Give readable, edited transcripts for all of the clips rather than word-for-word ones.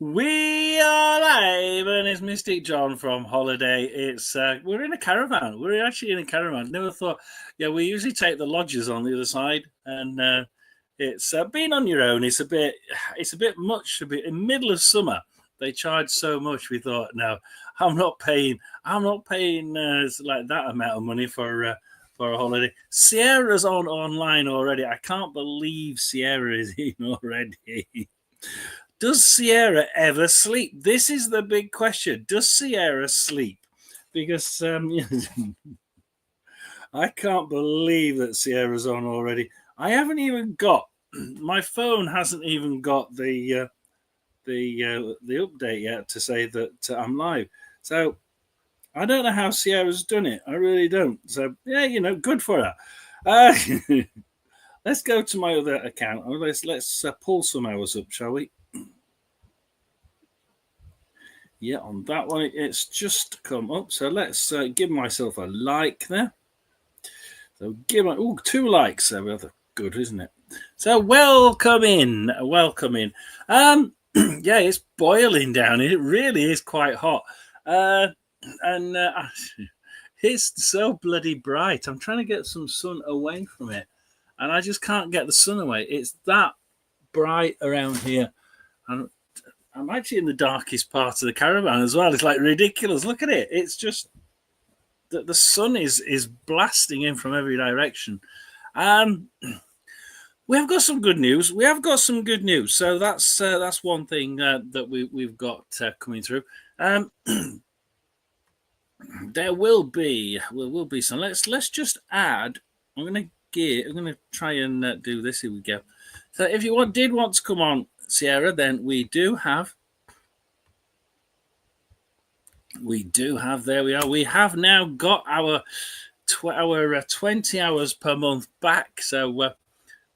We are live, and it's Mystic John from holiday. It's we're in a caravan. We're actually in a caravan. Never thought. Yeah, we usually take the lodges on the other side, and it's being on your own. It's a bit much. A bit in the middle of summer, they charge so much. We thought, no, I'm not paying. Like that amount of money for a holiday. Sierra's online already. I can't believe Sierra is in already. Does Sierra ever sleep? This is the big question. Does Sierra sleep? Because I can't believe that Sierra's on already. I haven't even got my phone hasn't even got the update yet to say that I'm live. So I don't know how Sierra's done it. I really don't. So yeah, good for her. Let's go to my other account. Let's pull some hours up, shall we? Yeah, on that one, it's just come up. So let's give myself a like there. So give my 2 likes there. Well, good, isn't it? So welcome in. Yeah, it's boiling down. It really is quite hot, and it's so bloody bright. I'm trying to get some sun away from it, and I just can't get the sun away. It's that bright around here, and I'm actually in the darkest part of the caravan as well. It's like ridiculous. Look at it. It's just that the sun is blasting in from every direction. We have got some good news. So that's one thing that we've got coming through. There will be some. Let's just add. I'm gonna try and do this. Here we go. So if you did want to come on, Sierra, then we do have. There we are. We have now got our 20 hours per month back. So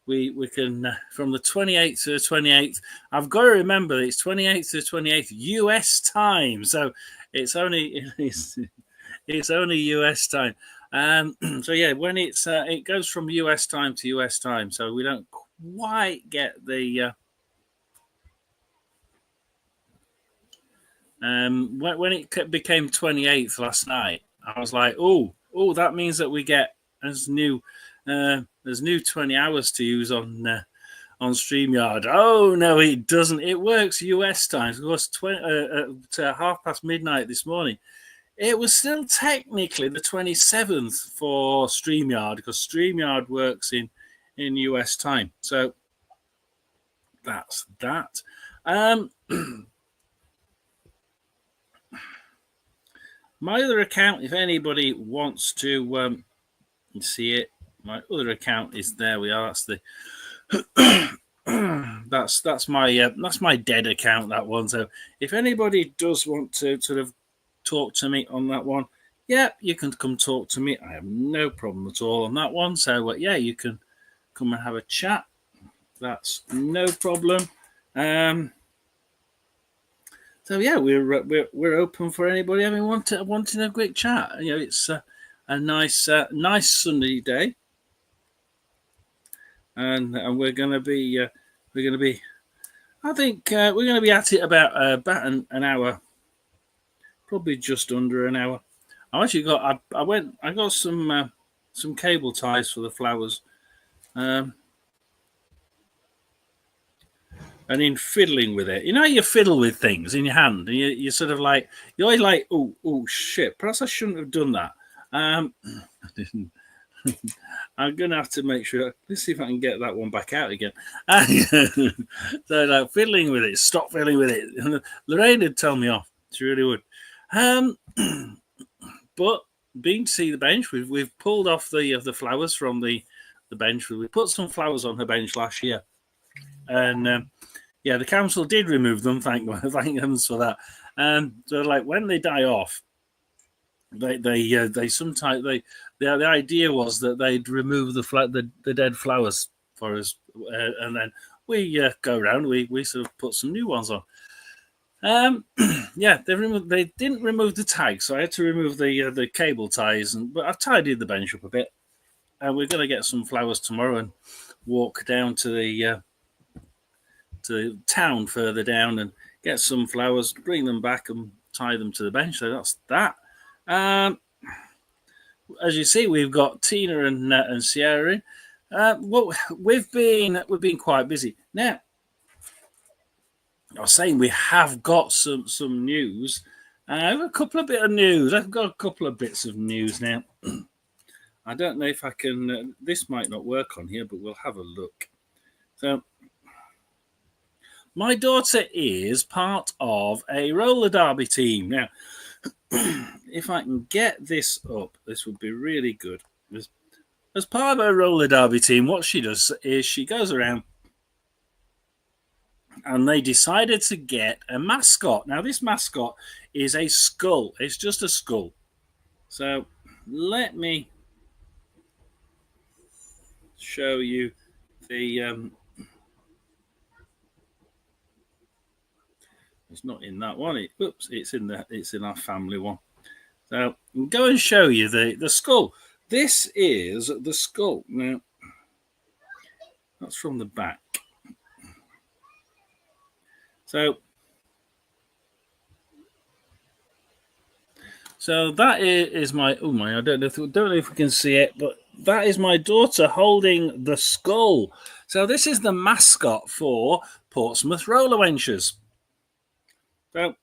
we can from the 28th to the 28th. I've got to remember that it's 28th to the 28th US time. So it's only US time. So yeah, when it goes from US time to US time. So we don't quite get the. When it became 28th last night, I was like, oh, that means that we get there's new 20 hours to use on StreamYard. Oh no, it doesn't. It works US time. It was to midnight midnight this morning. It was still technically the 27th for StreamYard because StreamYard works in US time. So that's that. My other account, if anybody wants to see it, my other account is there. We are. That's the that's my dead account. That one. So if anybody does want to sort of talk to me on that one, yeah, you can come talk to me. I have no problem at all on that one. So yeah, you can come and have a chat. That's no problem. So yeah, we're open for anybody having wanting a quick chat. It's a nice sunny day, and we're going to be I think we're going to be at it about an hour, probably just under an hour. I actually got I got some cable ties for the flowers. And in fiddling with it, you fiddle with things in your hand, and you sort of like you're always like, oh shit, perhaps I shouldn't have done that. I didn't. I'm gonna have to make sure. Let's see if I can get that one back out again. So like fiddling with it, stop fiddling with it. Lorraine would tell me off. She really would. But being to see the bench, we've pulled off the flowers from the bench. We put some flowers on her bench last year, and yeah, the council did remove them. Thank heavens for that. So like when they die off, they sometimes the idea was that they'd remove the dead flowers for us, and then we go around. We sort of put some new ones on. Yeah, they didn't remove the tags, so I had to remove the cable ties, but I've tidied the bench up a bit, and we're going to get some flowers tomorrow and walk down to to town further down and get some flowers, bring them back and tie them to the bench. So that's that. As you see, we've got Tina and Sierra in. Well, we've been quite busy. Now, I was saying we have got some news. I've got a couple of bits of news. I've got a couple of bits of news now. I don't know if I can. This might not work on here, but we'll have a look. So, my daughter is part of a roller derby team. Now, if I can get this up, this would be really good. As part of a roller derby team, what she does is she goes around and they decided to get a mascot. Now, this mascot is a skull. It's just a skull. So, let me show you the. It's not in that one. It's in our family one. So, I'll go and show you the skull. This is the skull. Now, that's from the back. So that is my. Oh my! I don't know if we can see it, but that is my daughter holding the skull. So this is the mascot for Portsmouth Roller Wenches. So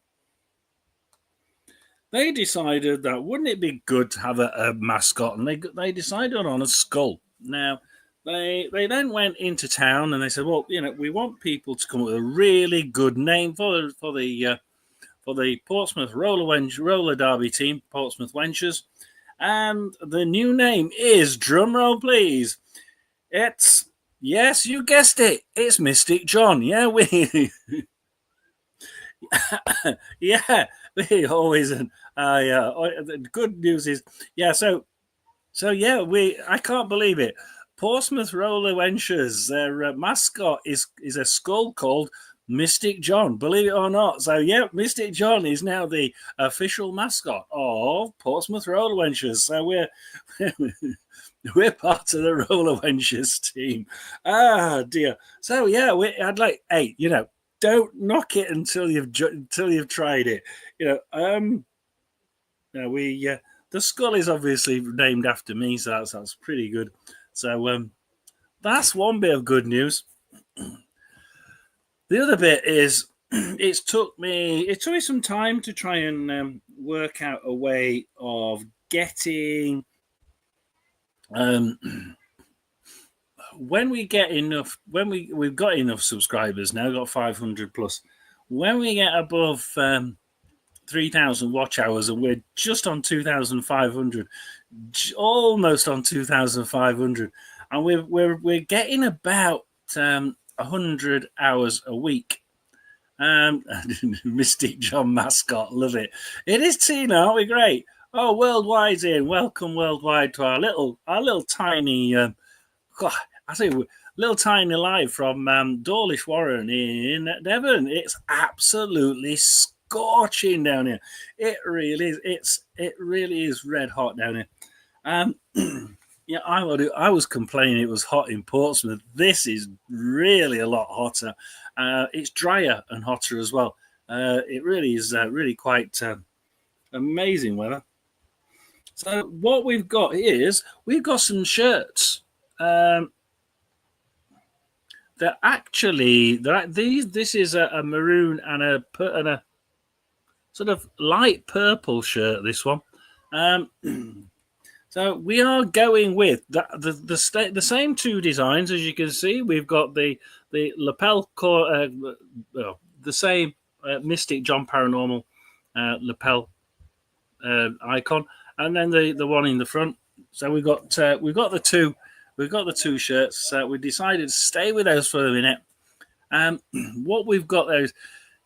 they decided that wouldn't it be good to have a mascot, and they decided on a skull. Now they then went into town and they said, well, we want people to come up with a really good name for the Portsmouth roller derby team, Portsmouth Wenches, and the new name is, drumroll please, it's, yes, you guessed it, it's Mystic John. Yeah, we yeah, we always. The good news is, yeah. So yeah, I can't believe it. Portsmouth Roller Wenches, their mascot is a skull called Mystic John. Believe it or not. So yeah, Mystic John is now the official mascot of Portsmouth Roller Wenches. So we're part of the Roller Wenches team. Ah dear. So yeah, I'd like, hey, don't knock it until you've tried it. The skull is obviously named after me, so that's pretty good. So that's one bit of good news. The other bit is it took me some time to try and work out a way of getting when we've got enough subscribers now, got 500 plus. When we get above 3,000 watch hours, and we're just on 2,500, almost on 2,500, and we're getting about 100 hours a week. Mystic John mascot, love it. It is Tina, aren't we great? Oh, Worldwide's in. Welcome Worldwide to our little tiny. God, I say little tiny live from Dawlish Warren in Devon. It's absolutely scorching down here. It really is. It really is red hot down here. Yeah, I was complaining it was hot in Portsmouth. This is really a lot hotter. It's drier and hotter as well. It really is really quite amazing weather. So what we've got is we've got some shirts. They're actually this is a maroon and a sort of light purple shirt. This one. So we are going with the same two designs as you can see. We've got the lapel the same Mystic John Paranormal lapel icon, and then the one in the front. So we've got the two shirts. So we decided to stay with those for a minute. What we've got there is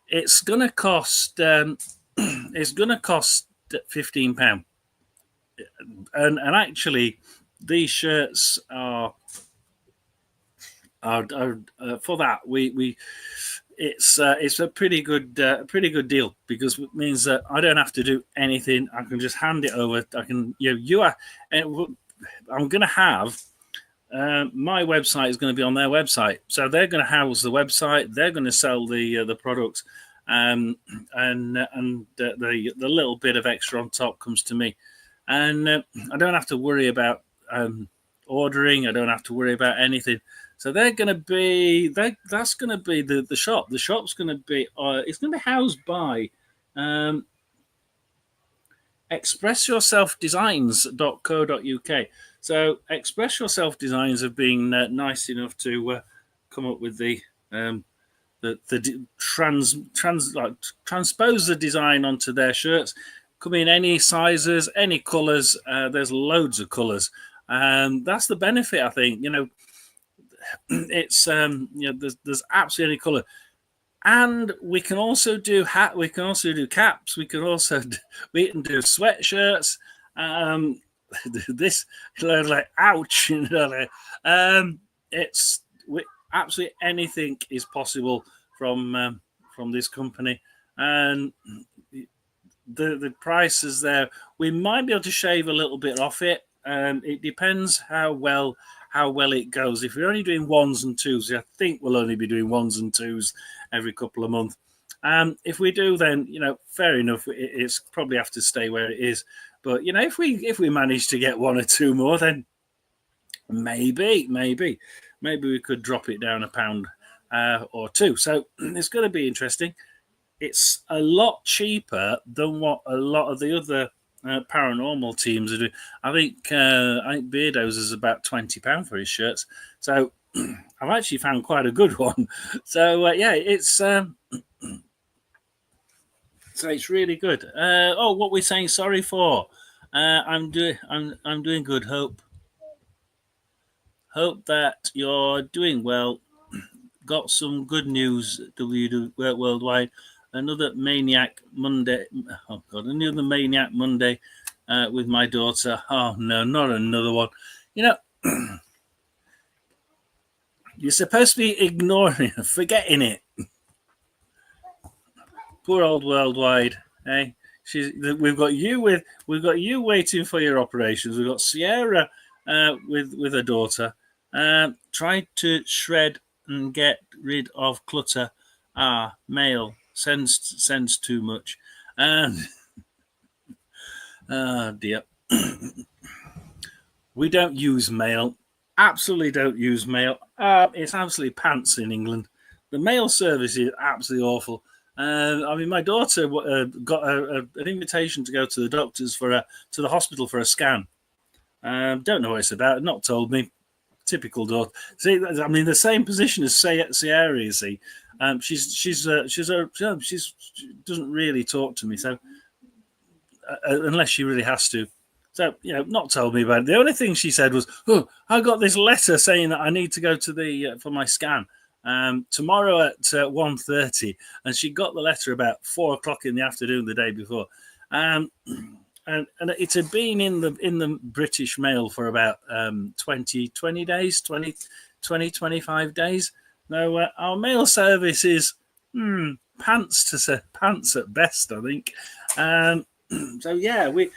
it's going to cost £15. And actually, these shirts are for that it's a pretty good deal, because it means that I don't have to do anything. I can just hand it over. I can I'm going to have my website is going to be on their website, so they're going to house the website. They're going to sell the products, and the little bit of extra on top comes to me, and I don't have to worry about ordering. I don't have to worry about anything. So they're going to be that's going to be the shop. The shop's going to be it's going to be housed by expressyourselfdesigns.co.uk. So Express Yourself Designs have been nice enough to come up with the transpose the design onto their shirts. Come in any sizes, any colours. There's loads of colours, and that's the benefit. I think it's there's absolutely any colour. And we can also do we can also do caps. We can do sweatshirts. This like ouch, it's absolutely anything is possible from this company, and the price is there. We might be able to shave a little bit off it. It depends how well it goes. If we're only doing ones and twos, I think we'll only be doing ones and twos every couple of months. If we do, then fair enough. It's probably have to stay where it is. But if we manage to get one or two more, then maybe we could drop it down £1 or two. So it's going to be interesting. It's a lot cheaper than what a lot of the other paranormal teams are doing. I think Beardo's is about £20 for his shirts. So I've actually found quite a good one. So it's so it's really good. What we're saying sorry for? I'm doing good. Hope that you're doing well. Got some good news. Worldwide. Another Maniac Monday. Oh God, another Maniac Monday with my daughter. Oh no, not another one. You're supposed to be ignoring it, forgetting it. Poor old Worldwide. Hey, we've got you waiting for your operations. We've got Sierra with her daughter. Tried to shred and get rid of clutter. Mail sends too much. Oh dear. We don't use mail. Absolutely don't use mail. It's absolutely pants in England. The mail service is absolutely awful. My daughter got an invitation to go to the doctors to the hospital for a scan. Don't know what it's about. Not told me. Typical daughter. See, the same position as Sierra. You see, she doesn't really talk to me. So unless she really has to. So, not told me about it. The only thing she said was, "Oh, I got this letter saying that I need to go to for my scan tomorrow at 1:30," and she got the letter about 4:00 in the afternoon the day before, and it had been in the British mail for about 20 days, 25 days. Now our mail service is pants at best, I think. We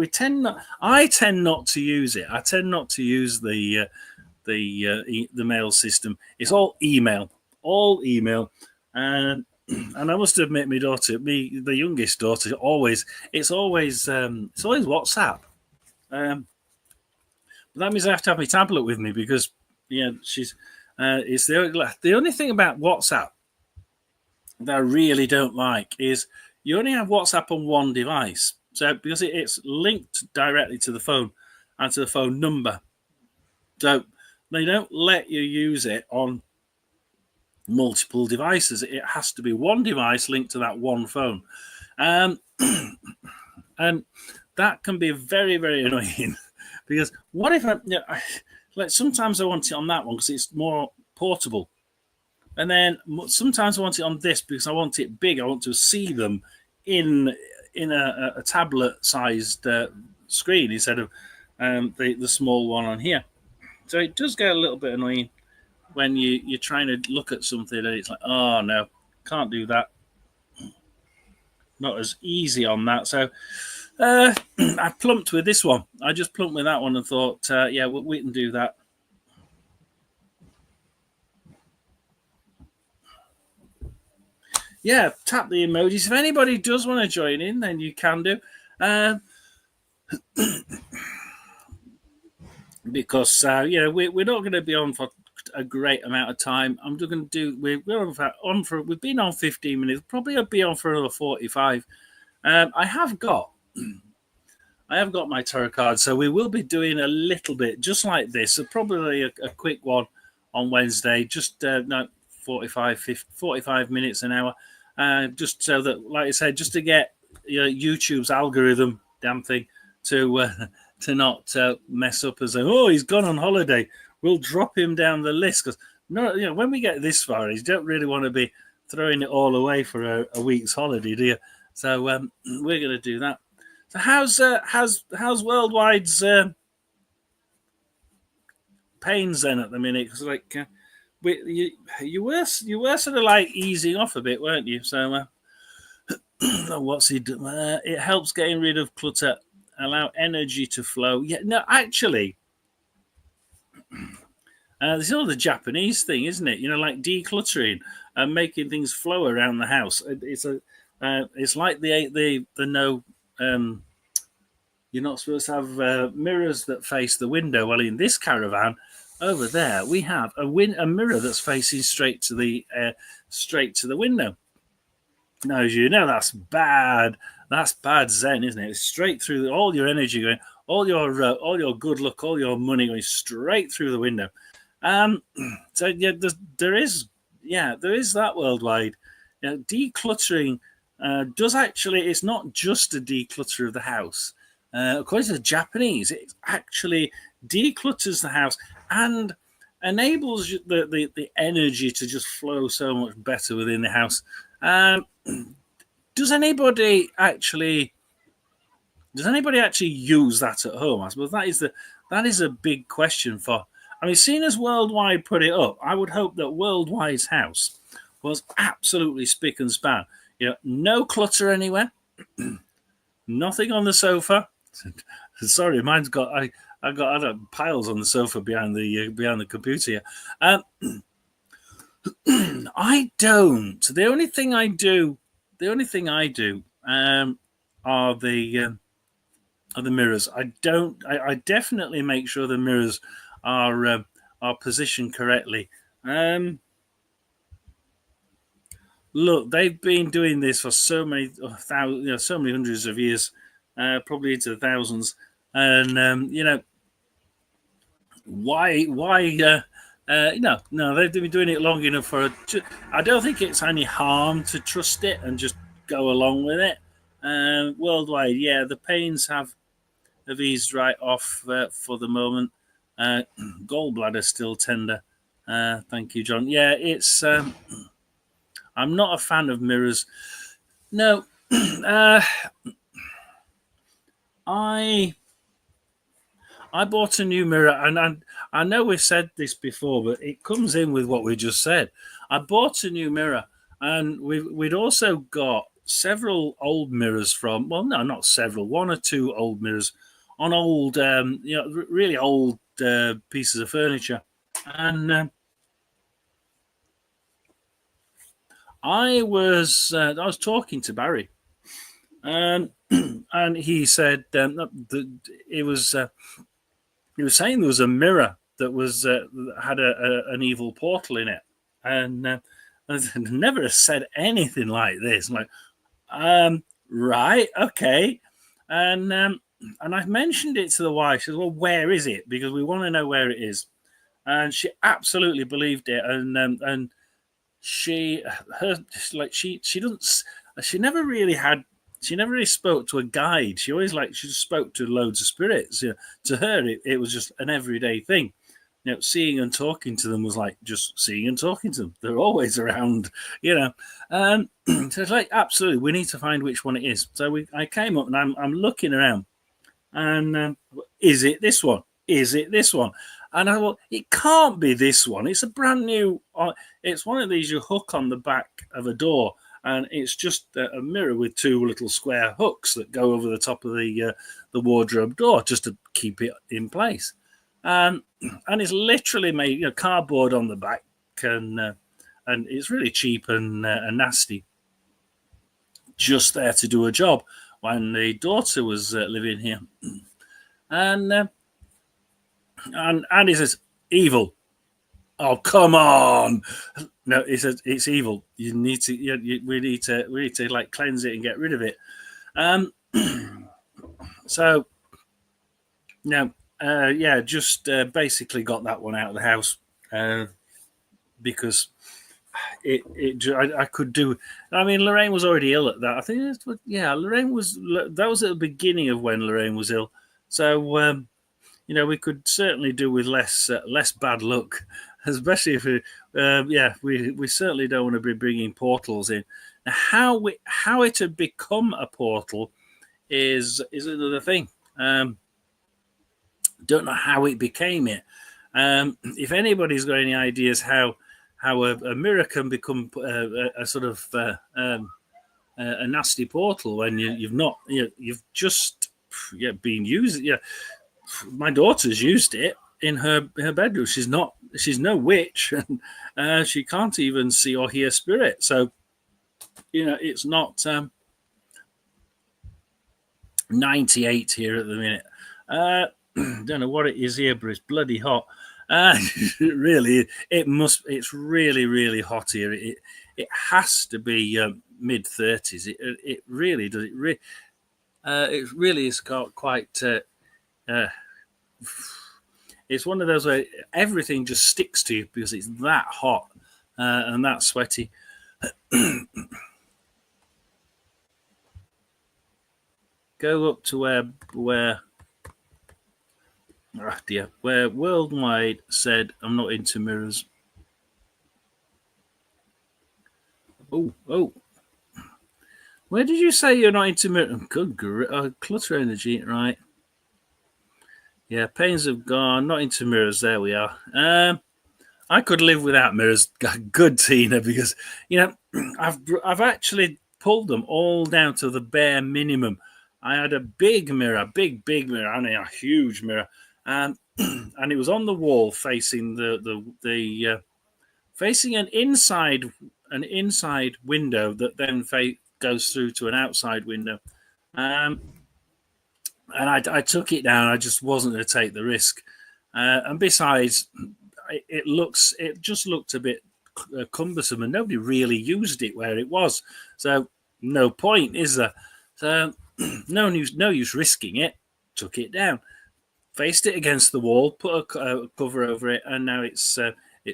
tend not. I tend not to use it. I tend not to use the mail system. It's all email, and I must admit, my daughter, the youngest daughter, it's always WhatsApp. But that means I have to have my tablet with me because she's. It's the only thing about WhatsApp that I really don't like is you only have WhatsApp on one device. So because it's linked directly to the phone and to the phone number. So they don't let you use it on multiple devices. It has to be one device linked to that one phone. And that can be very, very annoying because what if sometimes I want it on that one because it's more portable. And then sometimes I want it on this because I want it big. I want to see them in a tablet-sized screen instead of the small one on here. So it does get a little bit annoying when you're trying to look at something and it's like, oh no, can't do that. Not as easy on that. So I plumped with this one. I just plumped with that one and thought, yeah, we can do that. Yeah, tap the emojis. If anybody does want to join in, then you can do. Because we're not going to be on for a great amount of time. I'm just going to do. On for. We've been on 15 minutes. Probably I'll be on for another 45. I have got my tarot card, so we will be doing a little bit just like this. So probably a quick one on Wednesday, just 45 minutes, an hour, just so that, like I said, just to get YouTube's algorithm damn thing to not mess up and say, oh, he's gone on holiday. We'll drop him down the list because when we get this far, you don't really want to be throwing it all away for a week's holiday, do you? So we're going to do that. So how's Worldwide's pains then at the minute? Because you were sort of like easing off a bit, weren't you? So what's he do? It helps getting rid of clutter, allow energy to flow. Yeah, no, actually, this is all the Japanese thing, isn't it? Like decluttering and making things flow around the house. It's like the no. You're not supposed to have mirrors that face the window. Well, in this caravan over there, we have a mirror that's facing straight to the window. Now, as you know, that's bad. That's bad Zen, isn't it? It's straight through all your energy going, all your good luck, all your money going straight through the window. So yeah, there is that worldwide. Decluttering does actually. It's not just a declutter of the house. According to the Japanese, it actually declutters the house and enables the energy to just flow so much better within the house. Does anybody actually use that at home? I suppose that is a big question for. I mean, seeing as Worldwide put it up, I would hope that Worldwide's house was absolutely spick and span. No clutter anywhere, nothing on the sofa. Sorry, mine's got I got other piles on the sofa behind the computer here. I don't. The only thing I do are the mirrors. I don't. I definitely make sure the mirrors are positioned correctly. Look, they've been doing this for so many thousands, so many hundreds of years, probably into the thousands, and why no, they've been doing it long enough for. I don't think it's any harm to trust it and just go along with it. Worldwide, yeah, the pains have eased right off for the moment. Gallbladder still tender. Thank you, John. Yeah, it's. I'm not a fan of mirrors. No, I bought a new mirror, and I know we've said this before, but it comes in with what we just said. I bought a new mirror, and we'd also got several old mirrors from. Well, no, not several. One or two old mirrors on old, really old pieces of furniture, and I was talking to Barry, and he said it was. He was saying there was a mirror that was had an evil portal in it, and I never said anything like this. I'm like, right, okay, and I mentioned it to the wife. She said, "Well, where is it? Because we want to know where it is." And she absolutely believed it, and she never really spoke to a guide. She just spoke to loads of spirits. To her, it was just an everyday thing. Seeing and talking to them was like just seeing and talking to them. They're always around, So it's like, absolutely, we need to find which one it is. So I came up and I'm looking around, and is it this one? Is it this one? And I thought, it can't be this one. It's a brand new. It's one of these you hook on the back of a door, and it's just a mirror with two little square hooks that go over the top of the wardrobe door just to keep it in place. And it's literally made, cardboard on the back, and it's really cheap and nasty, just there to do a job. When the daughter was living here, and he says, "Evil." Oh, come on! No, he says it's evil. You need to. We need to like cleanse it and get rid of it. So, just basically got that one out of the house because I could do. I mean, Lorraine was already ill at that. I think, Lorraine was. That was at the beginning of when Lorraine was ill. So, we could certainly do with less bad luck, especially if we certainly don't want to be bringing portals in. Now, how it had become a portal is another thing. Don't know how it became it. If anybody's got any ideas how a mirror can become a sort of a nasty portal when you've just been used. Yeah, my daughter's used it in her bedroom. She's no witch, and she can't even see or hear spirit. So it's not 98 here at the minute. Don't know what it is here, but it's bloody hot. Really, it's really, really hot here. It has to be mid 30s. It really does. It really is quite. It's one of those where everything just sticks to you because it's that hot and that sweaty. Go up to where Worldwide said, "I'm not into mirrors." Oh. Where did you say you're not into mirrors? Good, clutter energy, right? Yeah, pains have gone. Not into mirrors. There we are. I could live without mirrors. Good, Tina, because I've actually pulled them all down to the bare minimum. I had a big mirror, big mirror, I mean a huge mirror, and it was on the wall facing facing an inside window that then goes through to an outside window. And I took it down. I just wasn't going to take the risk. And besides, it just looked a bit cumbersome, and nobody really used it where it was. So no point, is there? So no use risking it. Took it down, faced it against the wall, put a cover over it, and now it's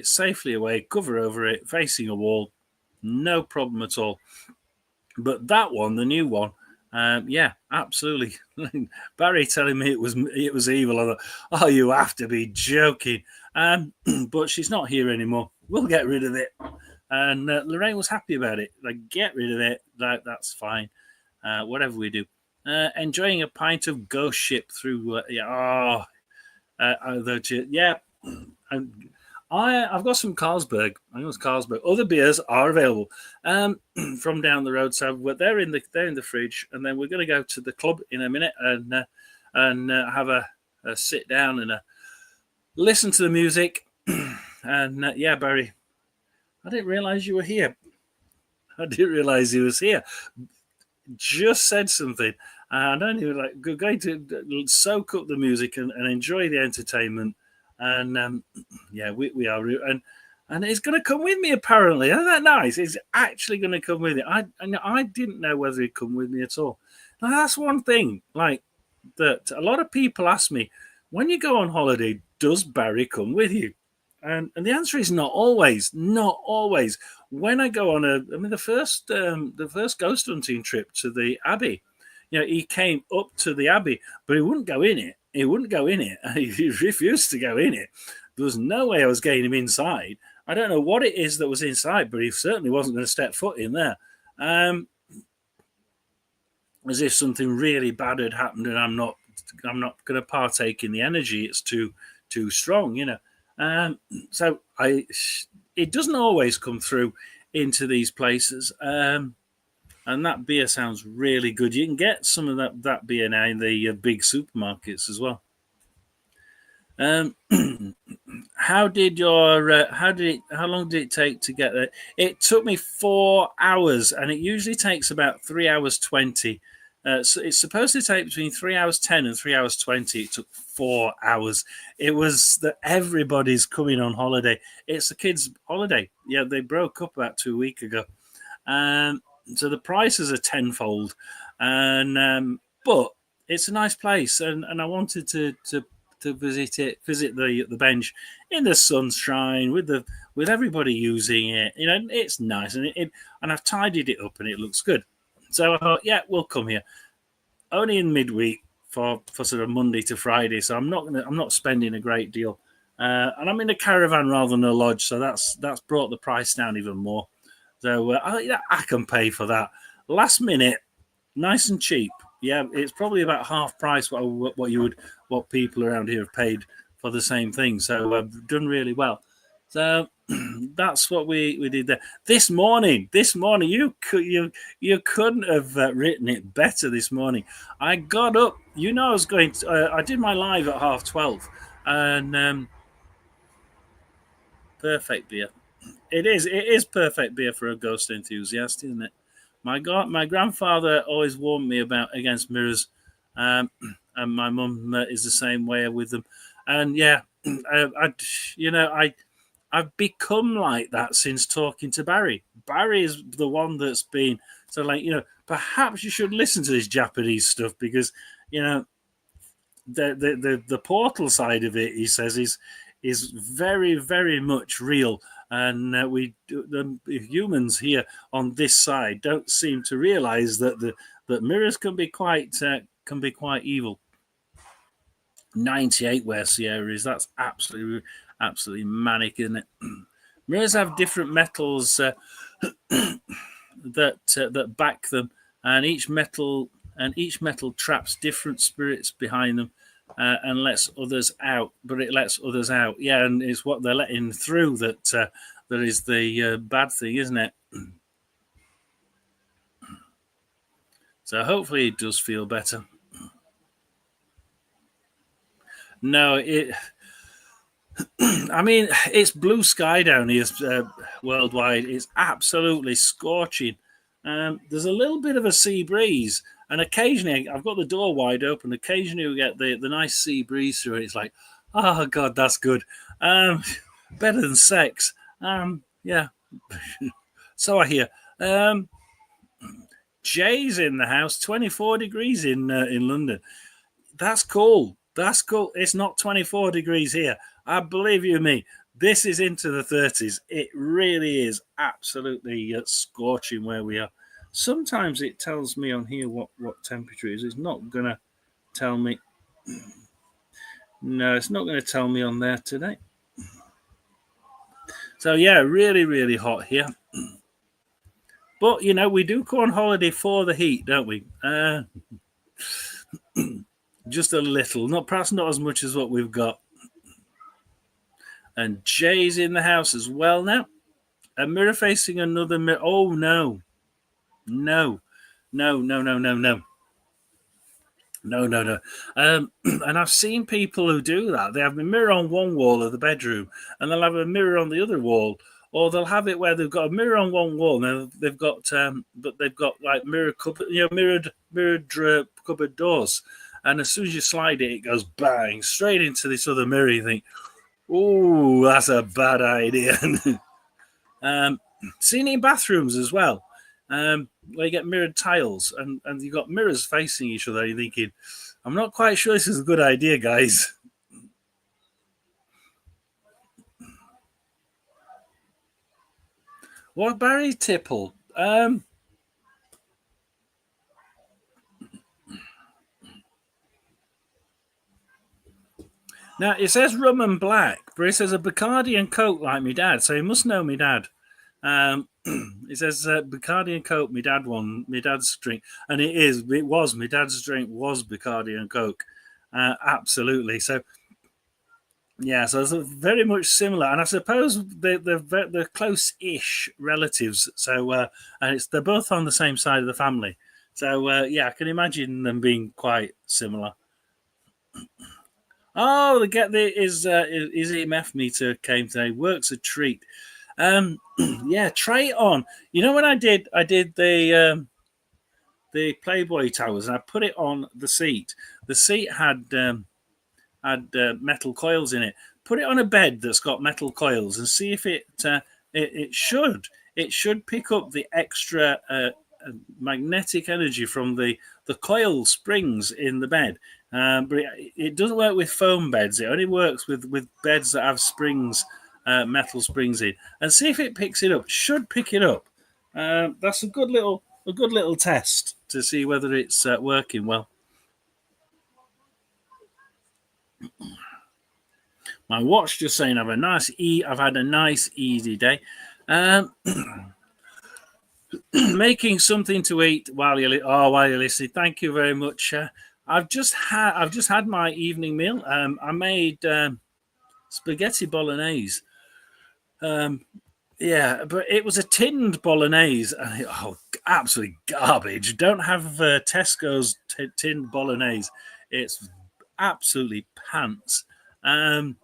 safely away. Cover over it, facing a wall, no problem at all. But that one, the new one, absolutely. Barry telling me it was evil. I thought, oh, you have to be joking. But she's not here anymore. We'll get rid of it. And Lorraine was happy about it. Like, get rid of it. That's fine. Whatever we do. Enjoying a pint of Ghost Ship through. I've got some Carlsberg. I know it's Carlsberg. Other beers are available from down the road, so they're in the fridge. And then we're going to go to the club in a minute and have a sit down and listen to the music. And Barry, I didn't realize you were here. I didn't realize he was here. Just said something, and then you were going to soak up the music and enjoy the entertainment. And we are, and it's going to come with me apparently. Isn't that nice? It's actually going to come with me. I didn't know whether he'd come with me at all. Now that's one thing, like that. A lot of people ask me, when you go on holiday, does Barry come with you? And the answer is not always. Not always. When I go on the first ghost hunting trip to the Abbey, he came up to the Abbey, but he wouldn't go in it. He wouldn't go in it. He refused to go in it. There was no way I was getting him inside. I don't know what it is that was inside, but he certainly wasn't going to step foot in there. As if something really bad had happened, and I'm not going to partake in the energy. It's too strong, So it doesn't always come through into these places. and that beer sounds really good. You can get some of that beer now in the big supermarkets as well. Um, how long did it take to get there? It took me 4 hours, and it usually takes about 3 hours 20. So it's supposed to take between 3 hours 10 and 3 hours 20. It took 4 hours. It was that everybody's coming on holiday. It's the kids' holiday. Yeah, they broke up about 2 weeks ago, um, so the prices are tenfold, and but it's a nice place, and I wanted to visit the bench in the sunshine with everybody using it. You know, it's nice, and I've tidied it up and it looks good. So I thought, yeah, we'll come here only in midweek for sort of Monday to Friday. So I'm not spending a great deal, and I'm in a caravan rather than a lodge, so that's brought the price down even more. So I can pay for that. Last minute, nice and cheap. Yeah, it's probably about half price what people around here have paid for the same thing. So I've done really well. So that's what we did there. This morning, you couldn't have written it better. This morning, I got up. I was going. I did my live at 12:30, and perfect beer. It is. It is perfect beer for a ghost enthusiast, isn't it? My grandfather always warned me about against mirrors, and my mum is the same way with them. And yeah, I, I've become like that since talking to Barry. Barry is the one that's been so like perhaps you should listen to this Japanese stuff because you know the portal side of it, he says, is very very much real, and the humans here on this side don't seem to realize that mirrors can be quite evil. 98 where Sierra is, that's absolutely manic, isn't it? Mirrors have different metals that back them, and each metal traps different spirits behind them, and lets others out. But it lets others out, yeah, and it's what they're letting through that is the bad thing, isn't it? So hopefully it does feel better. No, I mean, it's blue sky down here worldwide. It's absolutely scorching. There's a little bit of a sea breeze, and occasionally I've got the door wide open. Occasionally we get the nice sea breeze through it. It's like, oh god, that's good. Better than sex. Yeah. So I hear. Jay's in the house. 24 degrees in London. That's cool. That's cool. It's not 24 degrees here. I believe you me. This is into the 30s. It really is absolutely scorching where we are. Sometimes it tells me on here what temperature it is. It's not going to tell me. No, it's not going to tell me on there today. So, yeah, really, really hot here. But, we do go on holiday for the heat, don't we? Just a little. Perhaps not as much as what we've got. And Jay's in the house as well now. A mirror facing another mirror. Oh, no. No. No, no, no, no, no. No, no, no. And I've seen people who do that. They have a mirror on one wall of the bedroom and they'll have a mirror on the other wall. Or they'll have it where they've got a mirror on one wall. Now they've got, but they've got like mirrored cupboard doors. And as soon as you slide it, it goes bang straight into this other mirror. You think, oh, that's a bad idea. Seen it in bathrooms as well, where you get mirrored tiles and you've got mirrors facing each other. You're thinking, I'm not quite sure this is a good idea, guys. What Barry Tipple? Now, it says rum and black, but it says a Bacardi and Coke like me dad, so he must know me dad. It says Bacardi and Coke, my dad's drink. And it was, my dad's drink was Bacardi and Coke. Absolutely. So Yeah, so it's very much similar, and I suppose they're close-ish relatives. So and they're both on the same side of the family. So yeah, I can imagine them being quite similar. Oh, his EMF meter came today. Works a treat. Yeah, try it on. You know when I did the Playboy towers, and I put it on the seat. The seat had metal coils in it. Put it on a bed that's got metal coils and see if it should pick up the extra magnetic energy from the coil springs in the bed. But it doesn't work with foam beds. It only works with beds that have springs, metal springs in. And see if it picks it up. It should pick it up. That's a good little test to see whether it's working well. My watch just saying I've had a nice easy day. Um, making something to eat while you're listening. Thank you very much. I've just had my evening meal. I made spaghetti bolognese. Um, yeah, but it was a tinned bolognese. Absolutely garbage. Don't have Tesco's tinned bolognese. It's absolutely pants. Um,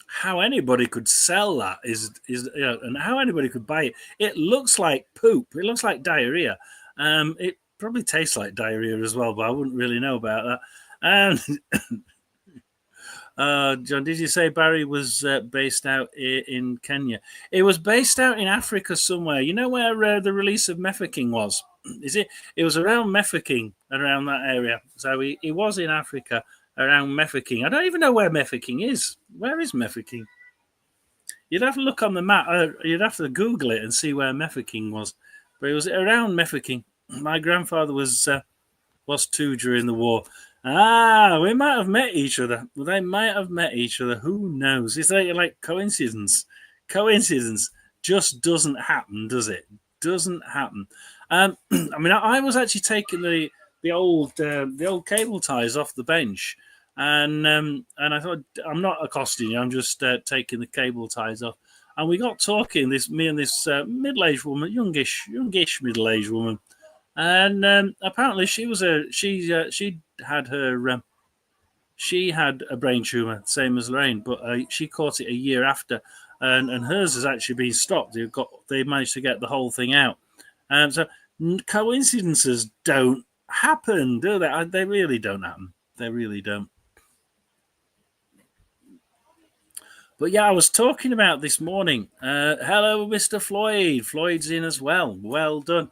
how anybody could sell that and how anybody could buy it. It looks like poop. It looks like diarrhea. It probably tastes like diarrhea as well, but I wouldn't really know about that. And John, did you say Barry was based out in Kenya? It was based out in Africa somewhere. You know where the release of Mefeking was? Is it? It was around Mefeking, around that area. So he was in Africa around Mefeking. I don't even know where Mefeking is. Where is Mefeking? You'd have to look on the map. You'd have to Google it and see where Mefeking was. But it was around Mefeking. My grandfather was too during the war. Ah, we might have met each other. They might have met each other. Who knows? It's like coincidence. Coincidence just doesn't happen, does it? Doesn't happen. I mean, I was actually taking the old cable ties off the bench, and I thought I'm not accosting you. I'm just taking the cable ties off. And we got talking. Me and this middle-aged woman, youngish middle-aged woman, and apparently she had a brain tumor, same as Lorraine, but she caught it a year after, and hers has actually been stopped. They managed to get the whole thing out. So coincidences don't happen, do they? They really don't happen. They really don't. But yeah, I was talking about this morning. Hello, Mr. Floyd. Floyd's in as well. Well done.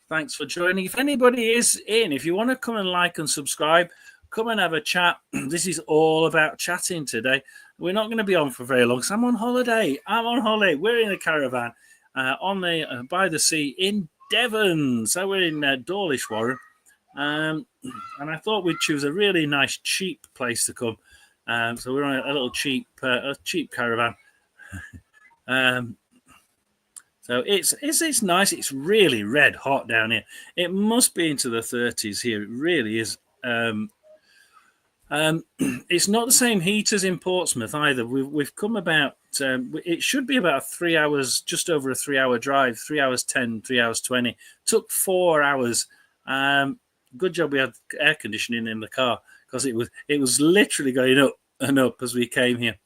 Thanks for joining. If anybody is in, if you want to come and like and subscribe, come and have a chat. This is all about chatting today. We're not going to be on for very long because I'm on holiday. We're in a caravan by the sea in Devon. So we're in Dawlish Warren. And I thought we'd choose a really nice, cheap place to come. So we're on a little cheap caravan. So it's nice. It's really red hot down here. It must be into the 30s here. It really is. It's not the same heat as in Portsmouth either. We've come about. It should be about 3 hours, just over a 3 hour drive. 3 hours 10, 3 hours 20. Took 4 hours. Good job we had air conditioning in the car because it was literally going up and up as we came here.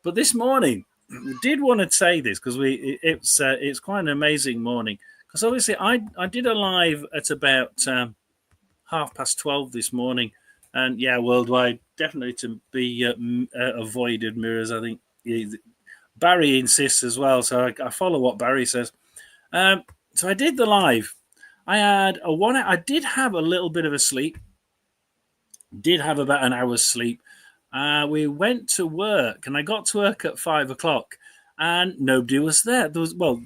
But this morning, we did want to say this because it's quite an amazing morning because obviously I did a live at about 12:30 this morning, and yeah, worldwide definitely to be avoided mirrors. I think Barry insists as well, so I follow what Barry says. So I did the live. I had a one. I did have a little bit of a sleep. Did have about an hour's sleep. We went to work, and I got to work at 5 o'clock, and nobody was there.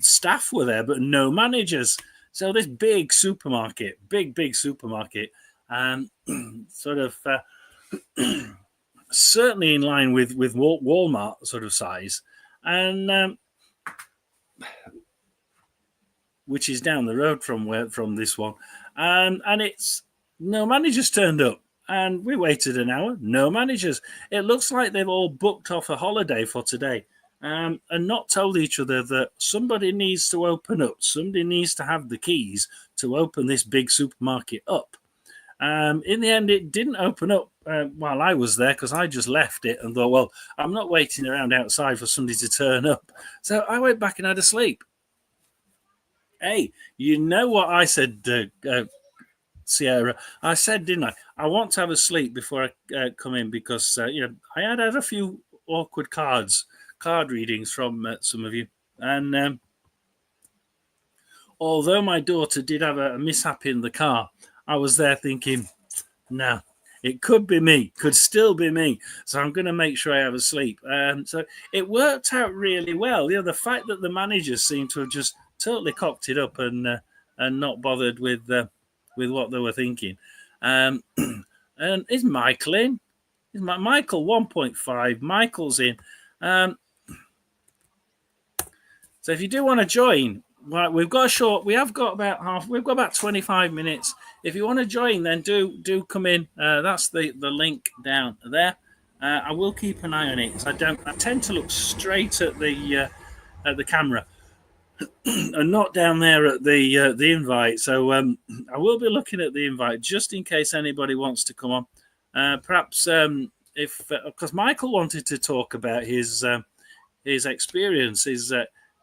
Staff were there, but no managers. So this big supermarket, big supermarket, sort of certainly in line with Walmart sort of size, and which is down the road from this one, and it's no managers turned up. And we waited an hour, no managers. It looks like they've all booked off a holiday for today, and not told each other that somebody needs to open up. Somebody needs to have the keys to open this big supermarket up. In the end, it didn't open up while I was there because I just left it and thought, well, I'm not waiting around outside for somebody to turn up. So I went back and had a sleep. Hey, you know what I said, Sierra? I said, didn't I? I want to have a sleep before I come in because I had a few awkward card readings from some of you, and although my daughter did have a mishap in the car, I was there thinking, no, it could be me, could still be me. So I'm going to make sure I have a sleep. So it worked out really well. The fact that the managers seemed to have just totally cocked it up and not bothered with what they were thinking. And is Michael in? Is Michael 1.5? Michael's in. So if you do want to join, right, we've got about 25 minutes. If you want to join, then do come in. That's the link down there. I will keep an eye on it. I tend to look straight at the camera and not down there at the invite. So I will be looking at the invite just in case anybody wants to come on. Perhaps if because Michael wanted to talk about his experiences.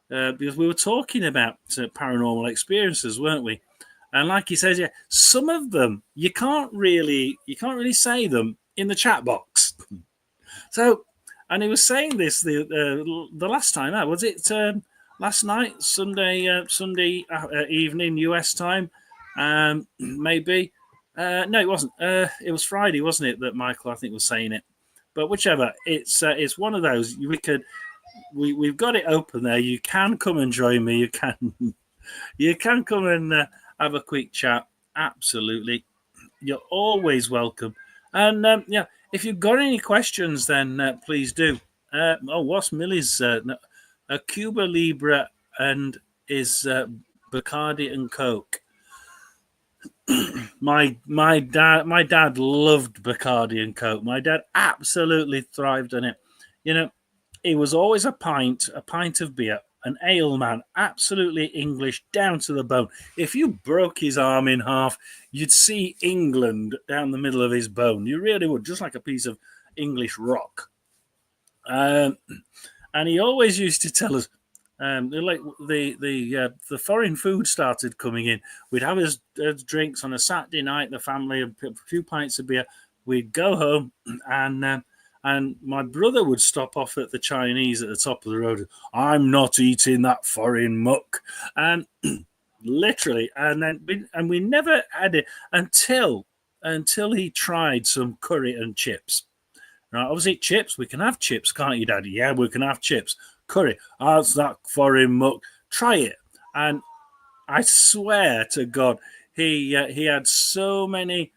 Because we were talking about paranormal experiences, weren't we? And like he says, yeah, some of them you can't really say them in the chat box. So, and he was saying this the last time out. Was it last night, Sunday evening US time? Maybe. No, it wasn't. It was Friday, wasn't it? That Michael, I think, was saying it. But whichever, it's one of those we've got it open there. You can come and join me. You can come and have a quick chat. Absolutely, you're always welcome. And if you've got any questions, then please do. What's Millie's a Cuba Libre and is Bacardi and Coke? my dad loved Bacardi and Coke. My dad absolutely thrived on it. It was always a pint of beer, an ale man, absolutely English down to the bone. If you broke his arm in half, you'd see England down the middle of his bone. You really would, just like a piece of English rock. And he always used to tell us, like the foreign food started coming in. We'd have his drinks on a Saturday night, the family, a few pints of beer. We'd go home and my brother would stop off at the Chinese at the top of the road. I'm not eating that foreign muck. And literally, and we never had it until he tried some curry and chips. Right, obviously chips. We can have chips, can't you, Daddy? Yeah, we can have chips. Curry. That's that foreign muck. Try it. And I swear to God, he had so many.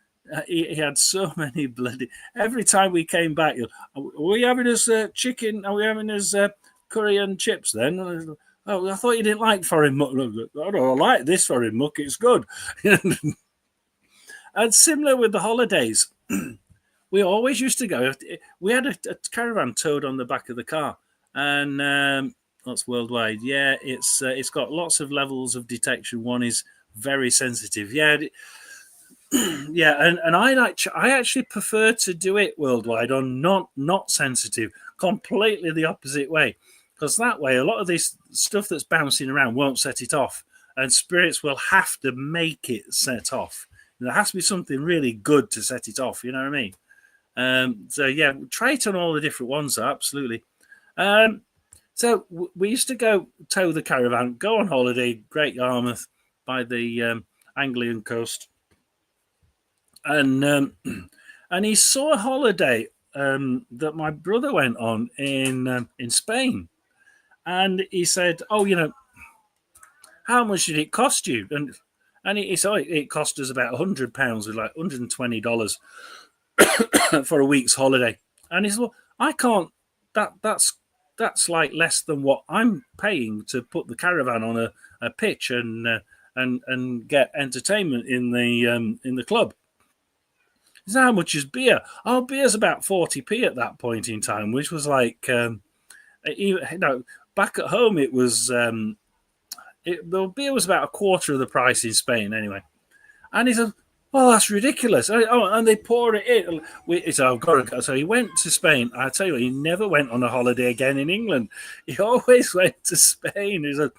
He had so many bloody. Every time we came back, are we having his chicken? Are we having his curry and chips then? Oh, I thought you didn't like foreign muck. I don't like this foreign muck. It's good. And similar with the holidays, we always used to go. We had a caravan towed on the back of the car, and that's worldwide. Yeah, it's got lots of levels of detection. One is very sensitive. Yeah. Yeah, and I actually prefer to do it worldwide on not sensitive, completely the opposite way, because that way a lot of this stuff that's bouncing around won't set it off, and spirits will have to make it set off. There has to be something really good to set it off. You know what I mean? So yeah, try it on all the different ones. Absolutely. So we used to go tow the caravan, go on holiday, Great Yarmouth by the Anglian coast. And he saw a holiday that my brother went on in Spain, and he said, "Oh, how much did it cost you?" And he said, "It cost us about £100, with like $120 for a week's holiday." And he said, "Well, I can't. That's like less than what I'm paying to put the caravan on a pitch and get entertainment in the club." He said, how much is beer? Oh, beer's about 40p at that point in time, which was like, back at home it was, the beer was about a quarter of the price in Spain anyway. And he said, well, that's ridiculous. And they pour it in. He said, I've got to go. So he went to Spain. I tell you what, he never went on a holiday again in England. He always went to Spain. He said,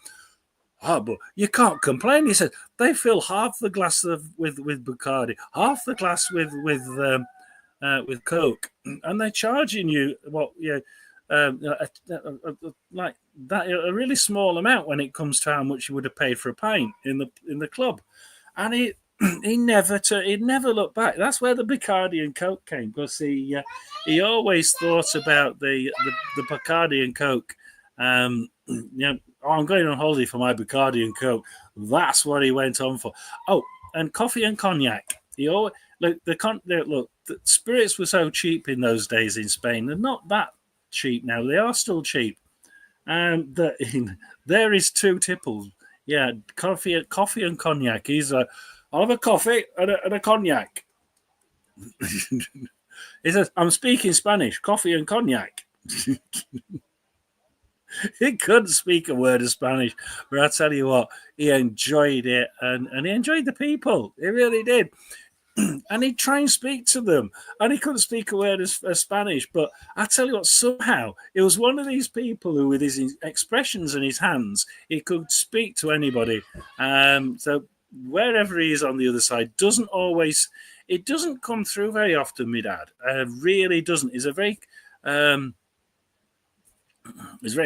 oh, but you can't complain. He said, they fill half the glass with Bacardi, half the glass with Coke, and they're charging you like that, a really small amount when it comes to how much you would have paid for a pint in the club. And he never looked back. That's where the Bacardi and Coke came, because he always thought about the Bacardi and Coke. I'm going on holiday for my Bacardi and Coke. That's what he went on for. Oh, and coffee and cognac. He always look the spirits were so cheap in those days in Spain. They're not that cheap now. They are still cheap. And there is two tipples. Yeah, coffee and cognac. I'll have a coffee and a cognac. He says, I'm speaking Spanish, coffee and cognac. He couldn't speak a word of Spanish, but I tell you what, he enjoyed it, and he enjoyed the people. He really did. And he'd try and speak to them, and he couldn't speak a word of Spanish. But I tell you what, somehow it was one of these people who, with his expressions and his hands, he could speak to anybody. So wherever he is on the other side, it doesn't come through very often. My dad really doesn't. He's a very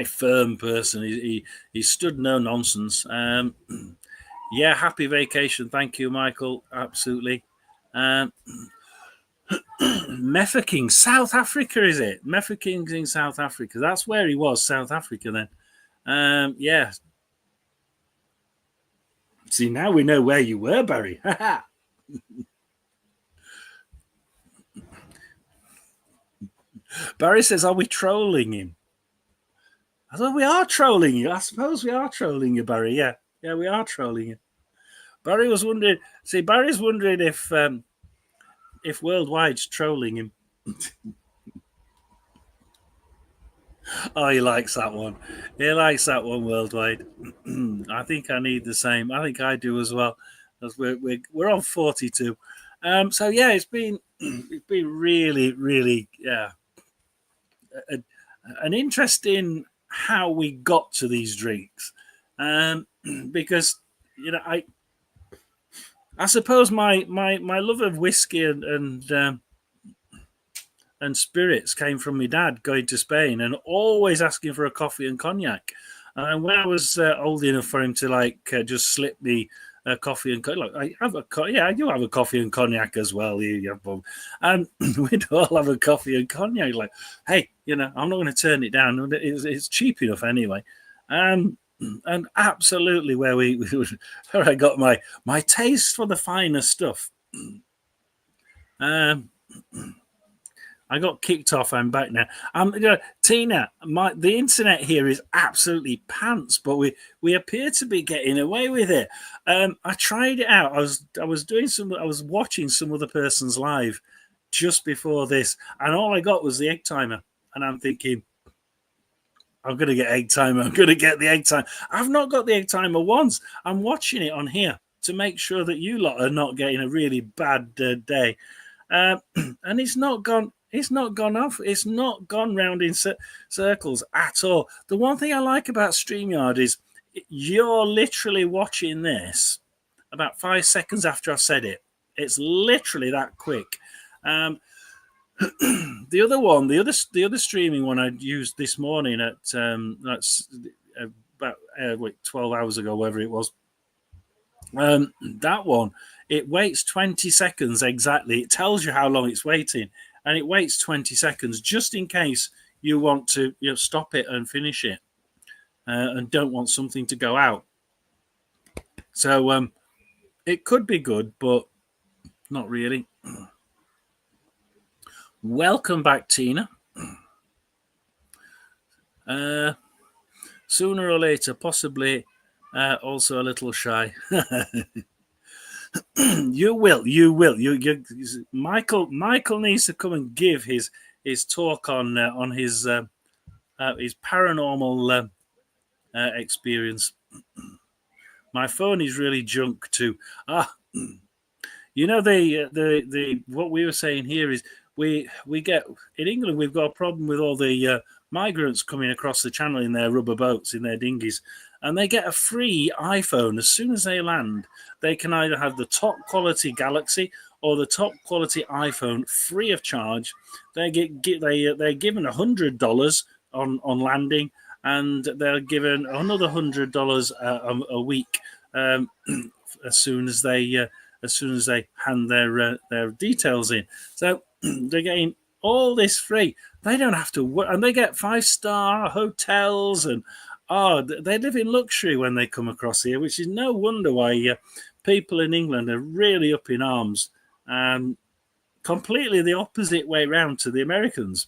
firm person. He stood no nonsense. Yeah, happy vacation. Thank you, Michael. Absolutely. Mefeking, South Africa, is it? Mefeking's in South Africa. That's where he was, South Africa then. Yeah. See, now we know where you were, Barry. Barry says, are we trolling him? I thought we are trolling you. I suppose we are trolling you, Barry. Yeah, we are trolling you. Barry was wondering. See, Barry's wondering if Worldwide's trolling him. Oh, he likes that one. He likes that one, Worldwide. I think I need the same. I think I do as well. As we're on 42. So yeah, it's been really, really an interesting how we got to these drinks, because I suppose my love of whiskey and spirits came from my dad going to Spain and always asking for a coffee and cognac. And when I was old enough for him to just slip me a coffee and cognac, I have I do have a coffee and cognac as well. And we'd all have a coffee and cognac. Like, hey, I'm not going to turn it down. It's cheap enough anyway. And absolutely where I got my taste for the finer stuff. I got kicked off. I'm back now. Tina, the internet here is absolutely pants, but we appear to be getting away with it. I tried it out. I was watching some other person's live just before this, and all I got was the egg timer, and I'm thinking, I'm going to get egg timer. I'm going to get the egg timer. I've not got the egg timer once. I'm watching it on here to make sure that you lot are not getting a really bad day, and it's not gone. It's not gone off. It's not gone round in circles at all. The one thing I like about StreamYard is you're literally watching this about 5 seconds after I've said it. It's literally that quick. The other streaming one I used this morning at that's about 12 hours ago, whatever it was. That one, it waits 20 seconds exactly. It tells you how long it's waiting. And it waits 20 seconds just in case you want to stop it and finish it and don't want something to go out. So it could be good, but not really. Welcome back, Tina. Sooner or later, possibly also a little shy. You will. Michael needs to come and give his talk on his paranormal experience. My phone is really junk too. You know, the what we were saying here is we get in England, we've got a problem with all the migrants coming across the channel in their rubber boats, in their dinghies, and they get a free iPhone as soon as they land. They can either have the top quality Galaxy or the top quality iPhone free of charge. They're given $100 on landing, and they're given another $100 a week as soon as they hand their details in. So they're getting all this free. They don't have to work, and they get 5-star hotels, and they live in luxury when they come across here, which is no wonder why people in England are really up in arms. Completely the opposite way round to the Americans.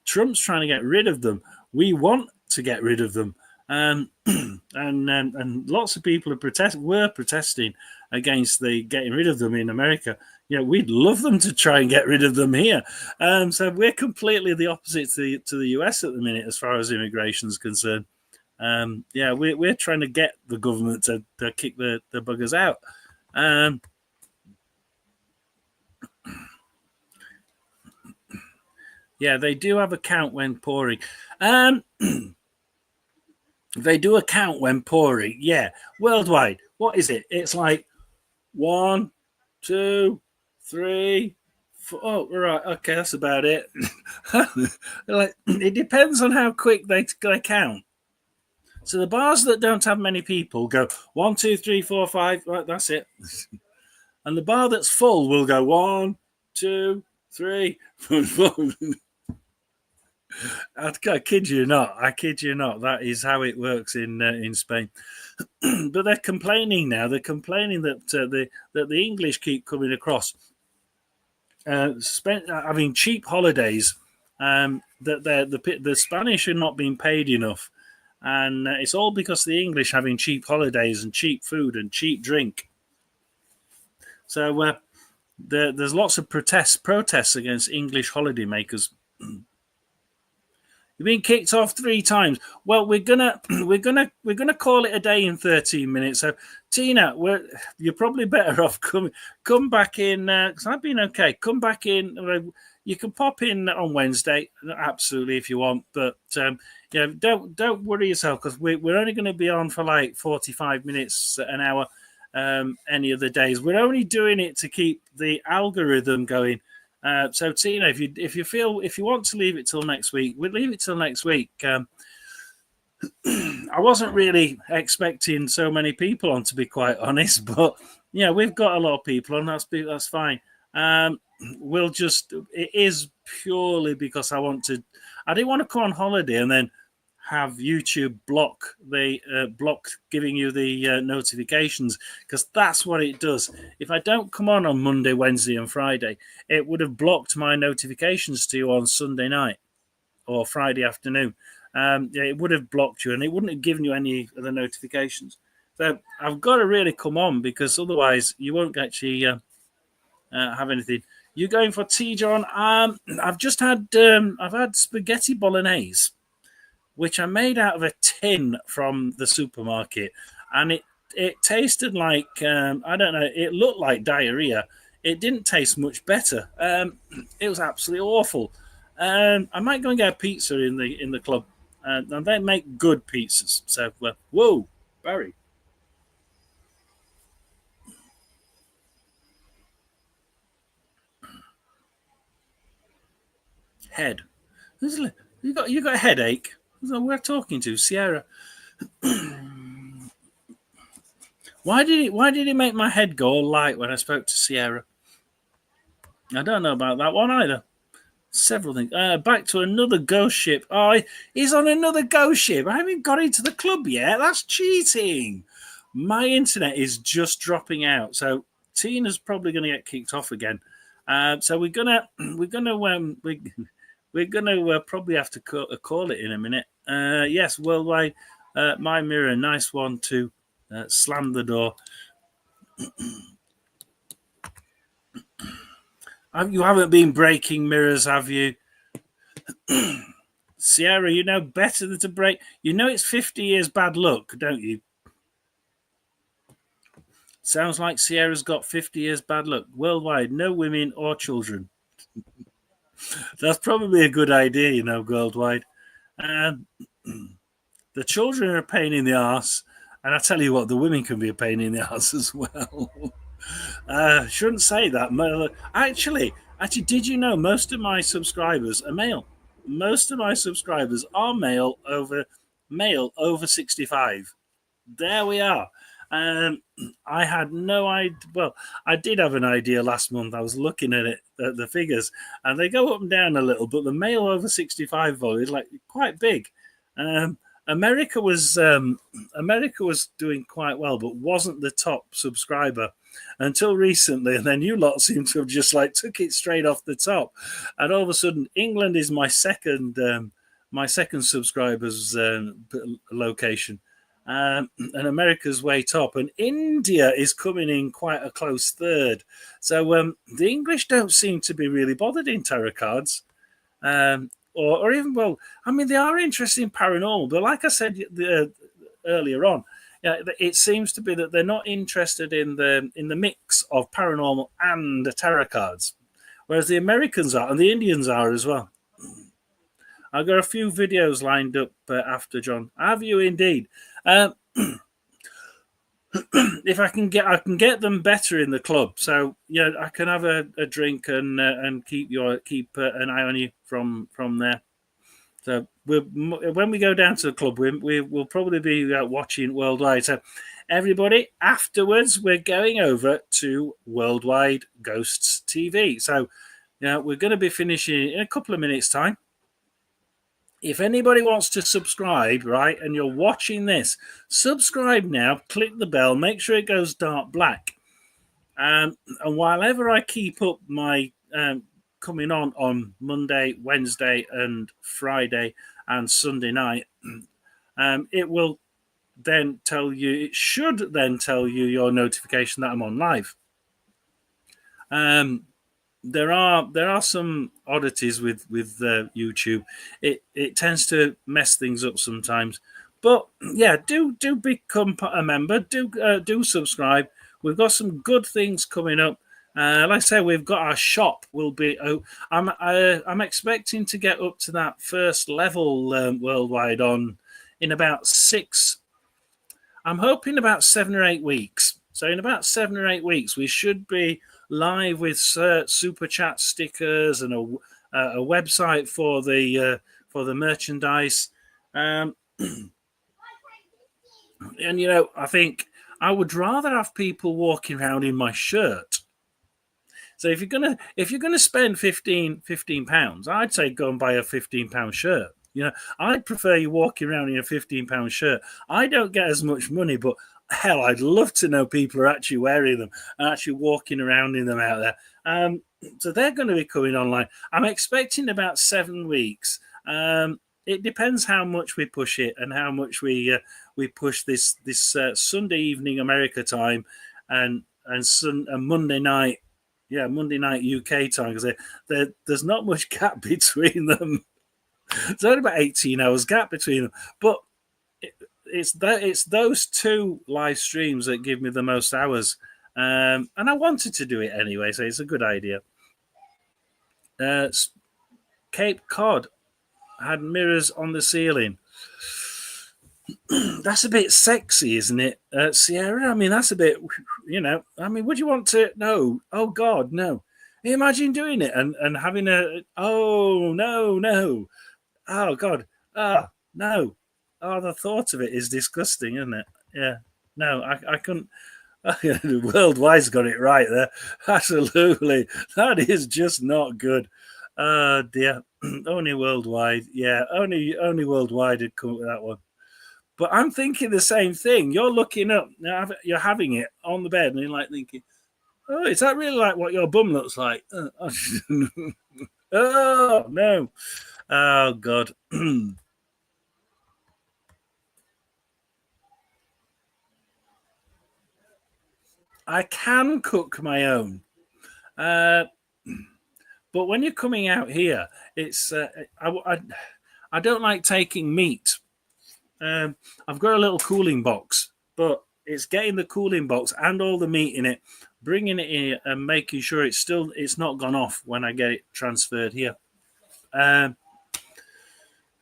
Trump's trying to get rid of them. We want to get rid of them. And lots of people were protesting against the getting rid of them in America. We'd love them to try and get rid of them here. So we're completely the opposite to the US at the minute as far as immigration is concerned. We're trying to get the government to kick the buggers out. They do have a count when pouring. They do a count when pouring. Yeah, worldwide. What is it? It's like 1, 2, 3, 4. Oh, right. Okay, that's about it. It depends on how quick they count. So the bars that don't have many people go 1, 2, 3, 4, 5. Right, that's it. And the bar that's full will go 1, 2, 3, 4. I kid you not. That is how it works in Spain. But they're complaining now. They're complaining that the English keep coming across, having cheap holidays. That the Spanish are not being paid enough, and it's all because the English having cheap holidays and cheap food and cheap drink. So there's lots of protests against English holidaymakers. You've been kicked off 3 times. Well, we're gonna call it a day in 13 minutes. So, Tina, you're probably better off come back in because I've been okay. Come back in. You can pop in on Wednesday, absolutely, if you want. But don't worry yourself because we're only going to be on for like 45 minutes, an hour, any of the days. We're only doing it to keep the algorithm going. So Tina, if you want to leave it till next week, we'll leave it till next week. I wasn't really expecting so many people on, to be quite honest, but we've got a lot of people on. That's fine. It is purely because I didn't want to go on holiday and then have YouTube block giving you the notifications, because that's what it does. If I don't come on Monday, Wednesday and Friday, it would have blocked my notifications to you on Sunday night or Friday afternoon. It would have blocked you and it wouldn't have given you any of the notifications. So I've got to really come on, because otherwise you won't actually have anything. You going for tea, John? I've just had spaghetti bolognese, which I made out of a tin from the supermarket, and it tasted like I don't know. It looked like diarrhea. It didn't taste much better. It was absolutely awful. I might go and get a pizza in the club, and they make good pizzas. So whoa, Barry. Head. You got a headache? We're talking to Sierra. Why did it make my head go all light when I spoke to Sierra? I don't know about that one either. Several things. Back to another ghost ship. Oh, he's on another ghost ship. I haven't got into the club yet. That's cheating. My internet is just dropping out, so Tina's probably going to get kicked off again. So we're gonna probably have to call it in a minute. Yes, worldwide. My mirror, nice one to slam the door. You haven't been breaking mirrors, have you? Sierra, you know better than to break. You know it's 50 years bad luck, don't you? Sounds like Sierra's got 50 years bad luck. Worldwide, no women or children. That's probably a good idea, you know, worldwide. Um, the children are a pain in the arse. And I tell you what, the women can be a pain in the arse as well. Shouldn't say that. Actually, did you know most of my subscribers are male? Most of my subscribers are male over 65. There we are. Um, I had no idea. Well, I did have an idea last month. I was looking at it, at the figures, and they go up and down a little. But the male over 65 vote is like quite big. Um, America was doing quite well, but wasn't the top subscriber until recently. And then you lot seem to have just like took it straight off the top, and all of a sudden England is my second subscribers location, and America's way top, and India is coming in quite a close third. So the English don't seem to be really bothered in tarot cards, or even well, I mean they are interested in paranormal, but like I said earlier on, yeah, it seems to be that they're not interested in the mix of paranormal and the tarot cards, whereas the Americans are and the Indians are as well. I've got a few videos lined up after John. Have you indeed? Um, if I can get them better in the club. So yeah, I can have a drink and keep an eye on you from there. So when we go down to the club, we'll probably be watching worldwide. So everybody, afterwards, we're going over to Worldwide Ghosts TV. So yeah, we're going to be finishing in a couple of minutes' time. If anybody wants to subscribe, right, and you're watching this, subscribe now, click the bell, make sure it goes dark black. And while ever I keep up my coming on Monday, Wednesday, and Friday and Sunday night, it will then tell you, it should then tell you your notification that I'm on live. There are some oddities with YouTube. It tends to mess things up sometimes, but yeah, do become a member. Do subscribe. We've got some good things coming up. Like I say, we've got our shop. Will be. I'm expecting to get up to that first level worldwide on in about six. I'm hoping about 7 or 8 weeks. So in about 7 or 8 weeks, we should be live with super chat stickers and a website for the merchandise. And you know, I think I would rather have people walking around in my shirt. So if you're gonna spend 15 pounds, I'd say go and buy a £15 shirt. You know, I'd prefer you walking around in a £15 shirt. I don't get as much money, but hell, I'd love to know people are actually wearing them and actually walking around in them out there. So they're going to be coming online. I'm expecting about 7 weeks. It depends how much we push it and how much we push this Sunday evening America time and Monday night. Yeah, Monday night UK time because there's not much gap between them. There's only about 18 hours gap between them, but it's those two live streams that give me the most hours, and I wanted to do it anyway, so it's a good idea. Cape Cod had mirrors on the ceiling. That's a bit sexy, isn't it, Sierra? I mean, that's a bit, you know. I mean, would you want to? No. Oh God, no. Imagine doing it and having a. Oh no. Oh God. Ah no. Oh, the thought of it is disgusting, isn't it? Yeah. No, I couldn't. Worldwide's got it right there. Absolutely. That is just not good. Dear. Only Worldwide. Yeah, only Worldwide had come up with that one. But I'm thinking the same thing. You're looking up, you're having it on the bed, and you're like thinking, oh, is that really like what your bum looks like? Oh, no. Oh, God. I can cook my own. Uh, but when you're coming out here, it's I don't like taking meat. I've got a little cooling box, but it's getting the cooling box and all the meat in it, bringing it in and making sure it's not gone off when I get it transferred here. Um,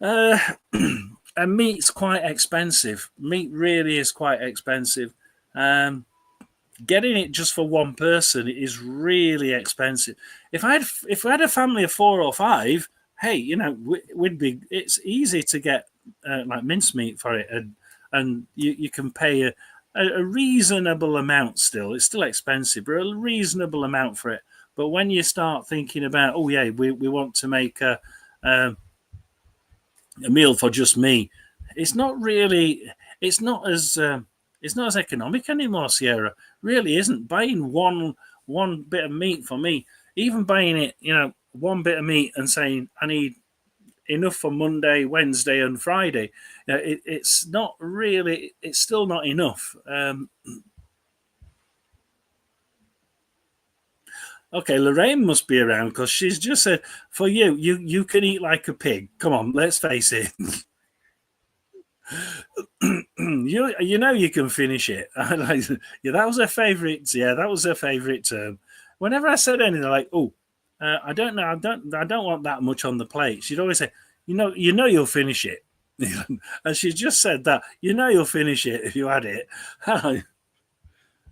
uh, and meat's quite expensive. Meat really is quite expensive. Um, Getting it just for one person is really expensive. If I had a family of 4 or 5, hey, we'd be. It's easy to get like mincemeat for it, and you can pay a reasonable amount. Still, it's still expensive, but a reasonable amount for it. But when you start thinking about, oh yeah, we want to make a meal for just me, it's not really. It's not as it's not as economic anymore. Sierra really isn't buying one bit of meat for me. Even buying it, one bit of meat and saying I need enough for Monday, Wednesday, and Friday. It's not really. It's still not enough. Okay, Lorraine must be around because she's just said, "For you can eat like a pig." Come on, let's face it. You can finish it. Yeah, that was her favorite. Yeah, that was her favorite term. Whenever I said anything like, "Oh, I don't know, I don't want that much on the plate," she'd always say, you'll finish it." And she just said that, you'll finish it if you had it.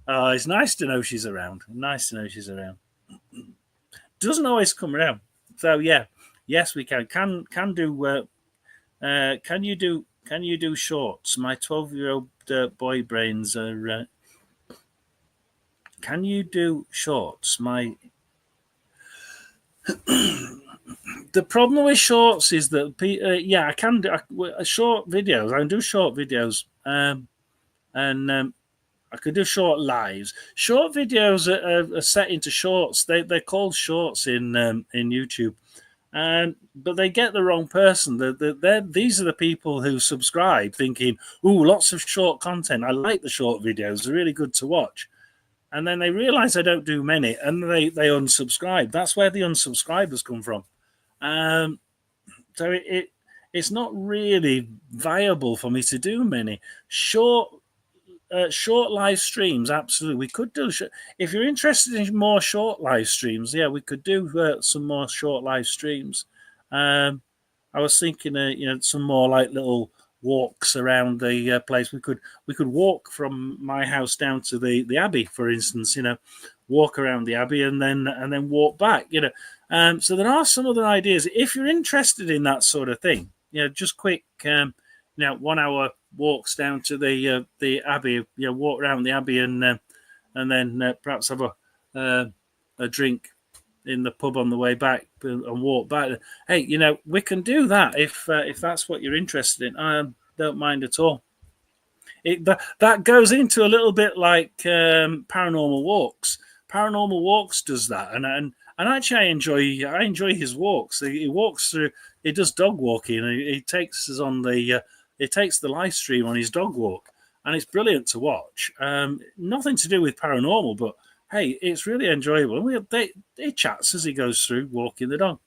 Oh, it's nice to know she's around. Nice to know she's around. Doesn't always come around. So yeah, yes, we can do. Can you do shorts? My 12-year-old boy brains are. Can you do shorts? My The problem with shorts is that yeah, I can do short videos. I can do short videos, and I could do short lives. Short videos are set into shorts. They're called shorts in YouTube. But they get the wrong person. These are the people who subscribe thinking, "Ooh, lots of short content. I like the short videos. They're really good to watch." And then they realize I don't do many, and they unsubscribe. That's where the unsubscribers come from. Um, so it's not really viable for me to do many short live streams. Absolutely, we could do. If you're interested in more short live streams, yeah, we could do some more short live streams. Um, I was thinking, some more like little walks around the place. We could walk from my house down to the abbey, for instance. Walk around the abbey and then walk back. So there are some other ideas. If you're interested in that sort of thing, just quick, 1 hour walks down to the abbey. Walk around the abbey and then perhaps have a drink in the pub on the way back and walk back. Hey, we can do that if that's what you're interested in. I don't mind at all. That goes into a little bit like Paranormal Walks. Paranormal Walks does that, and actually I enjoy his walks. He walks through. He does dog walking. He takes us on the. He takes the live stream on his dog walk, and it's brilliant to watch. Nothing to do with paranormal, but hey, it's really enjoyable. He chats as he goes through walking the dog.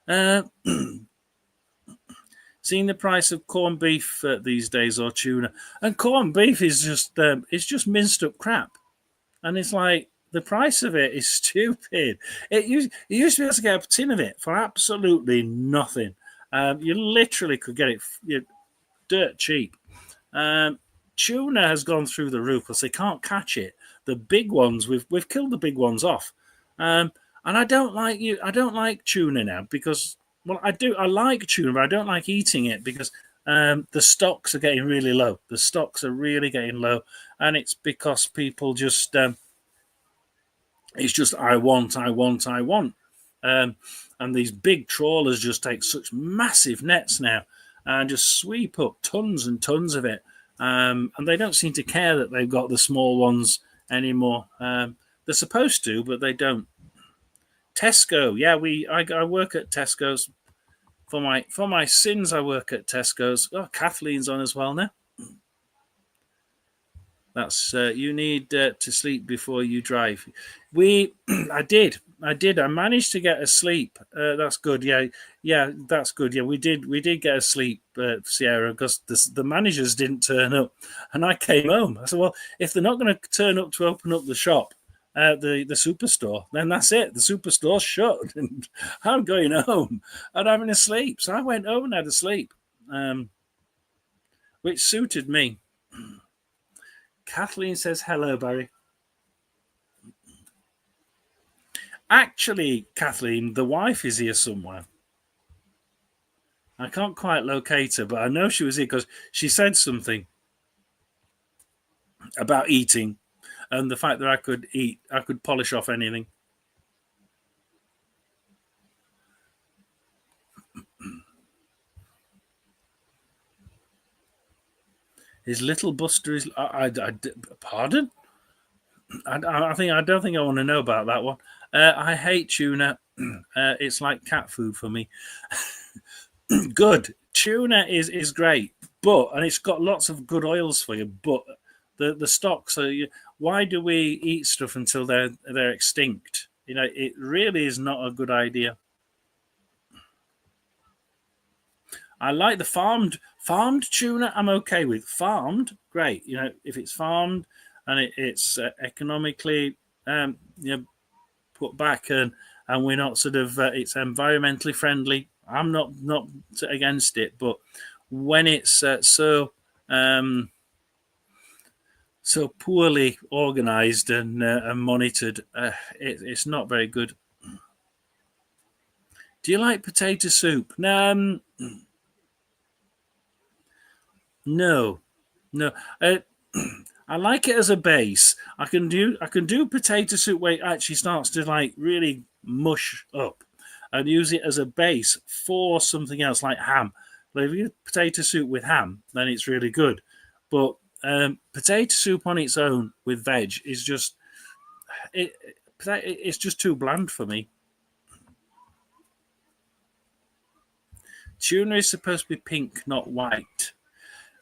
Uh, Seeing the price of corned beef these days or tuna, and corned beef is just it's just minced up crap, and it's like the price of it is stupid. You used to be able to get a tin of it for absolutely nothing. You literally could get it dirt cheap. Um, Tuna has gone through the roof because they can't catch it. The big ones, we've killed the big ones off, and I don't like you. I don't like tuna now because I do. I like tuna, but I don't like eating it because the stocks are getting really low. The stocks are really getting low, and it's because people just it's just I want, I want, I want. And these big trawlers just take such massive nets now and just sweep up tons and tons of it. And they don't seem to care that they've got the small ones anymore. They're supposed to, but they don't. Tesco, yeah, I work at Tesco's for my sins. I work at Tesco's. Oh, Kathleen's on as well now. That's you need to sleep before you drive. We, I did. I managed to get asleep. That's good. Yeah, yeah, that's good. Yeah, we did get asleep, Sierra, because the managers didn't turn up, and I came home. I said, well, if they're not going to turn up to open up the shop, the superstore, then that's it. The superstore's shut, and I'm going home and having a sleep. So I went home and had a sleep, which suited me. Kathleen says hello, Barry. Actually, Kathleen, the wife is here somewhere. I can't quite locate her, but I know she was here because she said something about eating and the fact that I could eat, I could polish off anything. His little Buster is. Pardon? I don't think I want to know about that one. I hate tuna. It's like cat food for me. Good tuna is great, but and it's got lots of good oils for you. But the stocks are. Why do we eat stuff until they're extinct? It really is not a good idea. I like the farmed tuna. I'm okay with farmed. Great, if it's farmed and it's economically put back and we're not sort of it's environmentally friendly. I'm not against it, but when it's um, so poorly organised and monitored, it's not very good. Do you like potato soup? No, no. I like it as a base. I can do potato soup where it actually starts to like really mush up, and use it as a base for something else like ham. Like if you get potato soup with ham, then it's really good. But potato soup on its own with veg is just it. It's just too bland for me. Tuna is supposed to be pink, not white.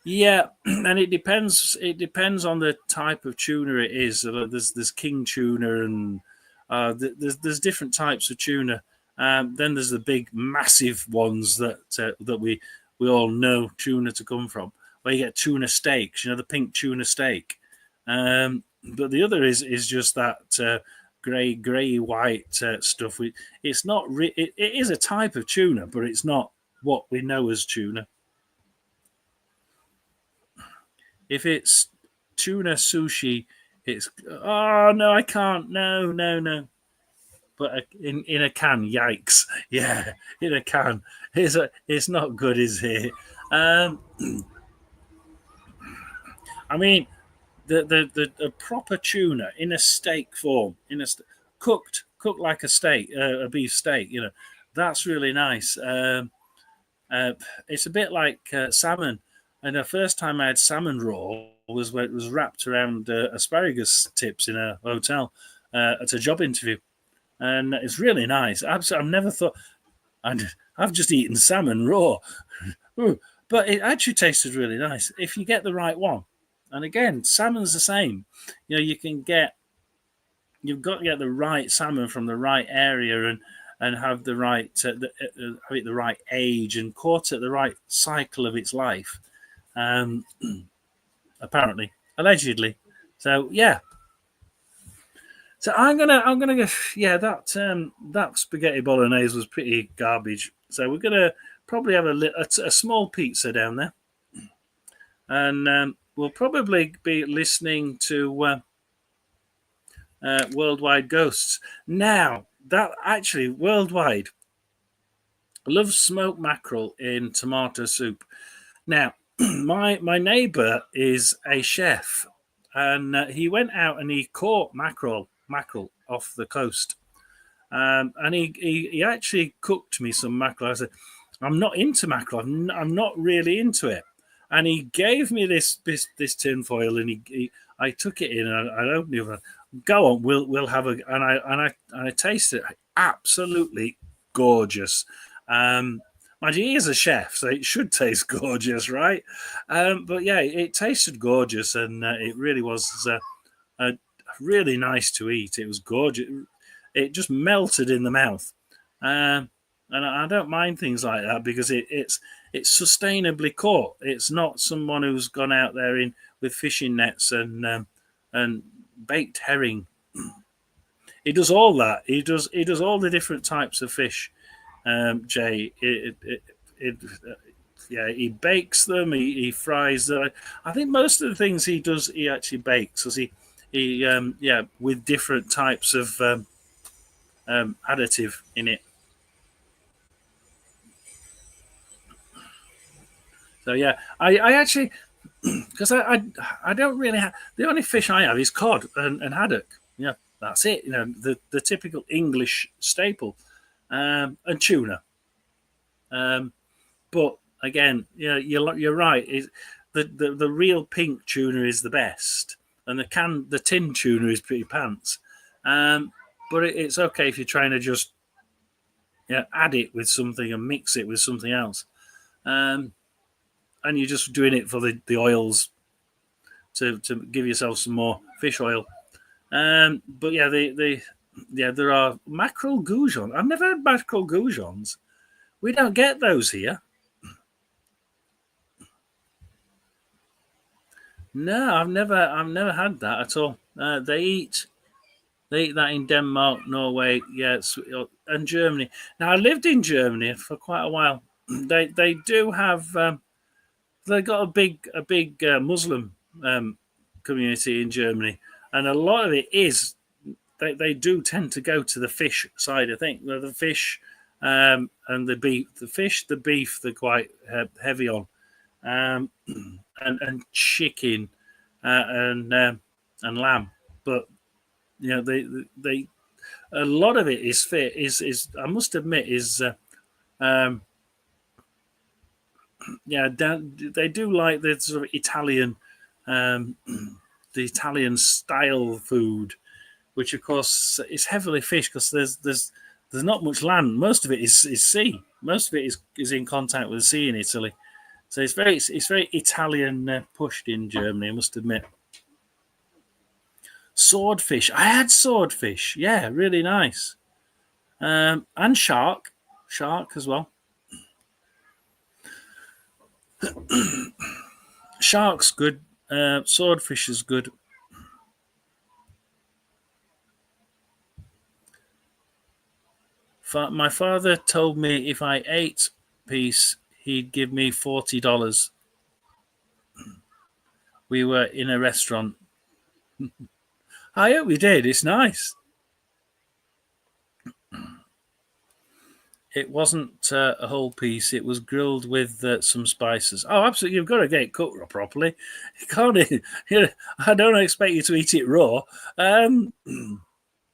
Yeah, and it depends. It depends on the type of tuna it is. There's king tuna, and there's different types of tuna. Then there's the big, massive ones that we all know tuna to come from, where you get tuna steaks. The pink tuna steak. But the other is just that grey white stuff. It's not. It is a type of tuna, but it's not what we know as tuna. If it's tuna sushi, it's oh no, I can't. No, no, no. But in a can, yikes! Yeah, in a can, it's not good, is it? Um, I mean, the proper tuna in a steak form, cooked like a steak, a beef steak. That's really nice. Uh, it's a bit like salmon. And the first time I had salmon raw was when it was wrapped around asparagus tips in a hotel at a job interview, and it's really nice. I've never thought I've just eaten salmon raw, but it actually tasted really nice if you get the right one. And again, salmon's the same. You can get you've got to get the right salmon from the right area and have the right have it the right age and caught at the right cycle of its life. Um, Apparently, allegedly. So yeah. So I'm gonna go. Yeah, that spaghetti bolognese was pretty garbage. So we're gonna probably have a small pizza down there, and we'll probably be listening to Worldwide Ghosts. Now that actually worldwide, I love smoked mackerel in tomato soup. Now, my neighbour is a chef, and he went out and he caught mackerel off the coast, and he actually cooked me some mackerel. I said, I'm not into mackerel. I'm not really into it. And he gave me this tin foil, and I took it in and I opened it. Go on, we'll have a and I tasted it. Absolutely gorgeous. Mind you, he is a chef, so it should taste gorgeous, right? But yeah, it tasted gorgeous, and it really was really nice to eat. It was gorgeous. It just melted in the mouth, and I don't mind things like that because it's sustainably caught. It's not someone who's gone out there in with fishing nets and baked herring. He does all that. He does all the different types of fish. Jay, it yeah, he bakes them. He fries them. I think most of the things he does, he actually bakes. As he yeah, with different types of additive in it. So yeah, I actually because I don't really have the only fish I have is cod and haddock. Yeah, that's it. The typical English staple, and tuna. Um, but again, you're right. The real pink tuna is the best, and the tin tuna is pretty pants. Um, but it's okay if you're trying to just add it with something and mix it with something else, um, and you're just doing it for the oils to give yourself some more fish oil. But yeah, there are mackerel goujons. I've never had mackerel goujons. We don't get those here. No, I've never had that at all. They eat that in Denmark, Norway, and Germany. Now I lived in Germany for quite a while. They do have they got a big Muslim community in Germany, and a lot of it is they do tend to go to the fish side. I think the fish and the beef, the beef, they're quite heavy on, um, and chicken and lamb. But they a lot of it is fit. Is I must admit is um, yeah, they do like the sort of Italian, um, the Italian style food, which of course is heavily fish because there's not much land. Most of it is sea. Most of it is in contact with the sea in Italy. So it's very Italian pushed in Germany. I must admit. Swordfish. I had swordfish. Yeah, really nice. And shark as well. Shark's good. Swordfish is good. My father told me if I ate piece, he'd give me $40. We were in a restaurant. I hope we did. It's nice. It wasn't a whole piece. It was grilled with some spices. Oh, absolutely! You've got to get it cooked properly. You can't. I don't expect you to eat it raw. Um,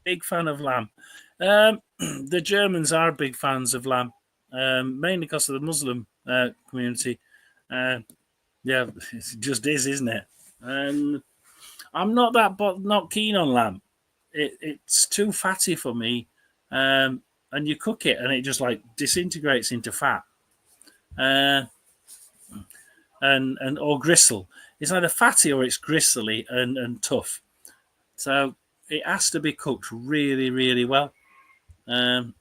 big fan of lamb. The Germans are big fans of lamb, mainly because of the Muslim community. Uh, yeah, it just is, isn't it? I'm not but not keen on lamb. It's too fatty for me. And you cook it, and it just like disintegrates into fat, uh, and or gristle. It's either fatty or it's gristly and tough. So it has to be cooked really, really well. Um,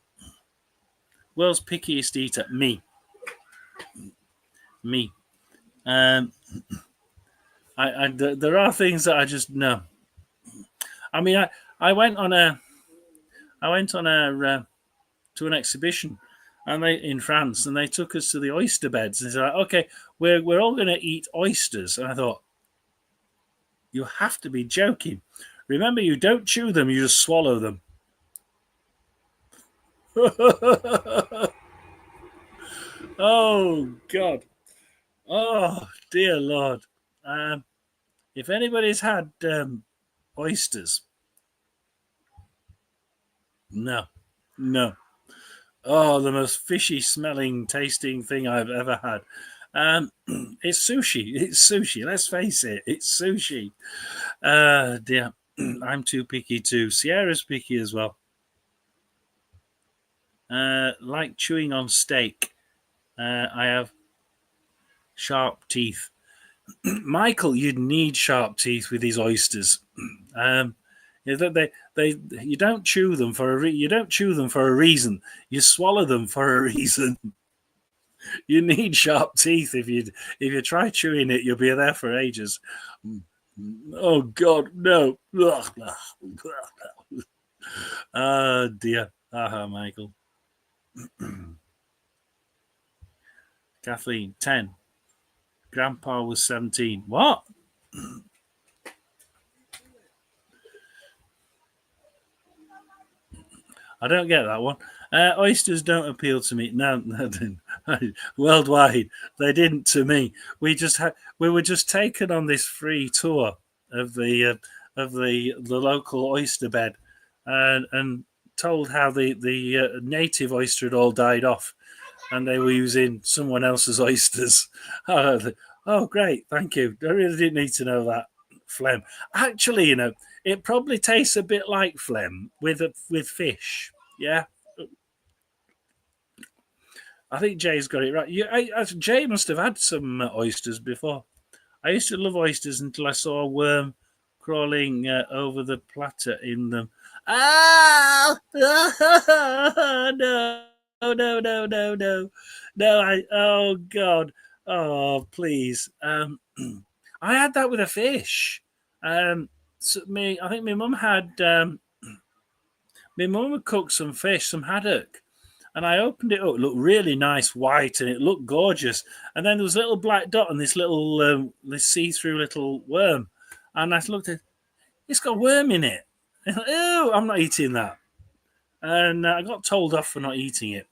World's pickiest eater, me. Um, there are things that I just no. I mean, I went on a I went on a to an exhibition, and they in France, and they took us to the oyster beds, and they said, like, "Okay, we're all going to eat oysters." And I thought, you have to be joking. Remember, you don't chew them; you just swallow them. Oh God! Oh dear Lord! Um, if anybody's had oysters, no, no. Oh, the most fishy smelling, tasting thing I've ever had. It's sushi. It's sushi. Let's face it. It's sushi. Dear, I'm too picky too. Sierra's picky as well. Like chewing on steak. I have sharp teeth. Michael, you'd need sharp teeth with these oysters. You don't chew them for you don't chew them for a reason. You swallow them for a reason. You need sharp teeth. If you try chewing it, you'll be there for ages. Oh God, no! Oh dear. Aha, Michael. Kathleen, 10. Grandpa was 17. What? I don't get that one. Oysters don't appeal to me. No, worldwide, they didn't to me. We were just taken on this free tour of the local oyster bed, and told how the native oyster had all died off, and they were using someone else's oysters. Oh, great, thank you. I really didn't need to know that. Phlegm. Actually, it probably tastes a bit like phlegm with fish. Yeah, I think Jay's got it right. Jay must have had some oysters before. I used to love oysters until I saw a worm crawling over the platter in them. Ah! No! No! No! No! No! No! Oh God! Oh please! I had that with a fish. I think my mum had. My mum had cooked some fish, some haddock, and I opened it up. It looked really nice, white, and it looked gorgeous. And then there was a little black dot and this little, this see-through little worm. And I looked at, it's got a worm in it. Ew, I'm not eating that. And I got told off for not eating it.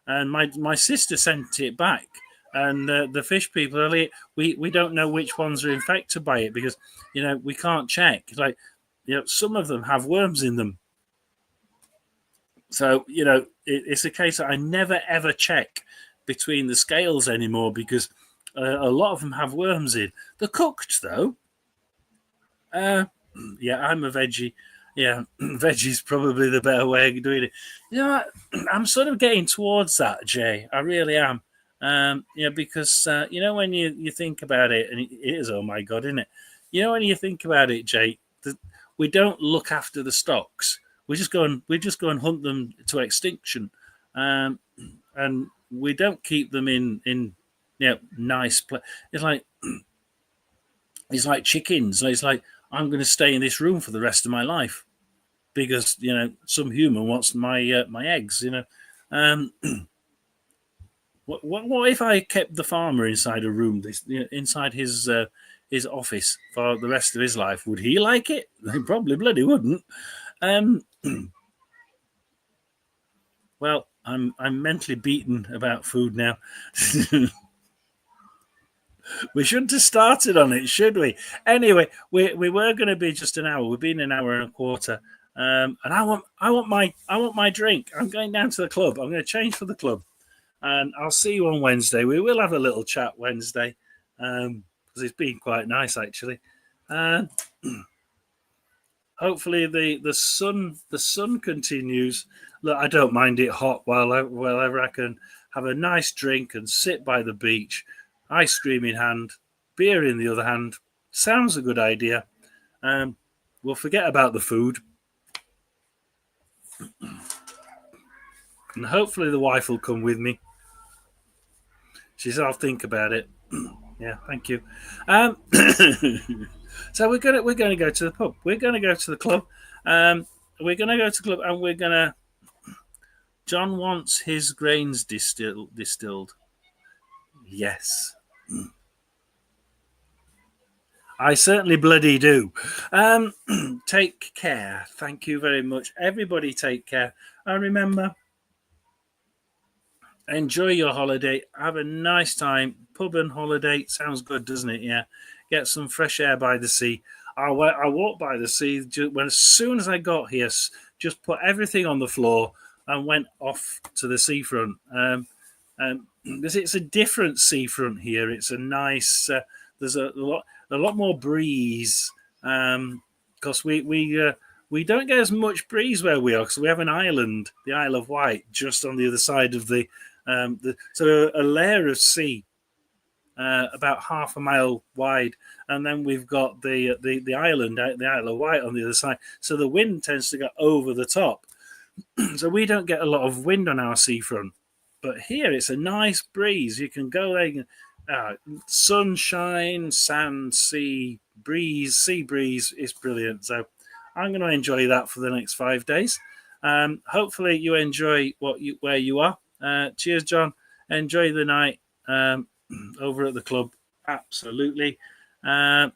And my sister sent it back. And the fish people, we don't know which ones are infected by it because, we can't check. Like, some of them have worms in them. So, it's a case that I never ever check between the scales anymore because a lot of them have worms in. They're cooked, though. Yeah, I'm a veggie. Yeah, veggie's probably the better way of doing it. I'm sort of getting towards that, Jay. I really am. Because, when you think about it, and it is, oh my God, isn't it? When you think about it, Jay, we don't look after the stocks. We just go and hunt them to extinction, and we don't keep them in nice place. It's like chickens. It's like I'm going to stay in this room for the rest of my life because some human wants my eggs. What if I kept the farmer inside a room, inside his office for the rest of his life? Would he like it? He probably bloody wouldn't. Well, I'm mentally beaten about food now. We shouldn't have started on it, should we? Anyway, we were going to be just an hour. We've been an hour and a quarter, and I want my drink. I'm going down to the club. I'm going to change for the club, and I'll see you on Wednesday. We will have a little chat Wednesday because it's been quite nice actually. Hopefully the sun continues. Look, I don't mind it hot while I can have a nice drink and sit by the beach, ice cream in hand, beer in the other hand. Sounds a good idea. We'll forget about the food, and hopefully the wife will come with me. She said, "I'll think about it." Yeah, thank you. So we're gonna go to the pub. We're gonna go to the club. We're gonna go to the club, and we're gonna. John wants his grains distilled. Yes, I certainly bloody do. Take care. Thank you very much, everybody. Take care, and remember, enjoy your holiday. Have a nice time. Pub and holiday sounds good, doesn't it? Yeah. Get some fresh air by the sea. I walked by the sea as soon as I got here. Just put everything on the floor and went off to the seafront. Because it's a different seafront here. It's a nice. There's a lot more breeze. Because we don't get as much breeze where we are because we have an island, the Isle of Wight, just on the other side of the So a layer of sea about half a mile wide, and then we've got the island, the Isle of Wight on the other side. So the wind tends to go over the top, so we don't get a lot of wind on our seafront. But here it's a nice breeze. You can go there, sunshine, sand, sea breeze is brilliant. So I'm going to enjoy that for the next 5 days. Hopefully you enjoy where you are. Cheers, John. Enjoy the night over at the club. Absolutely. John,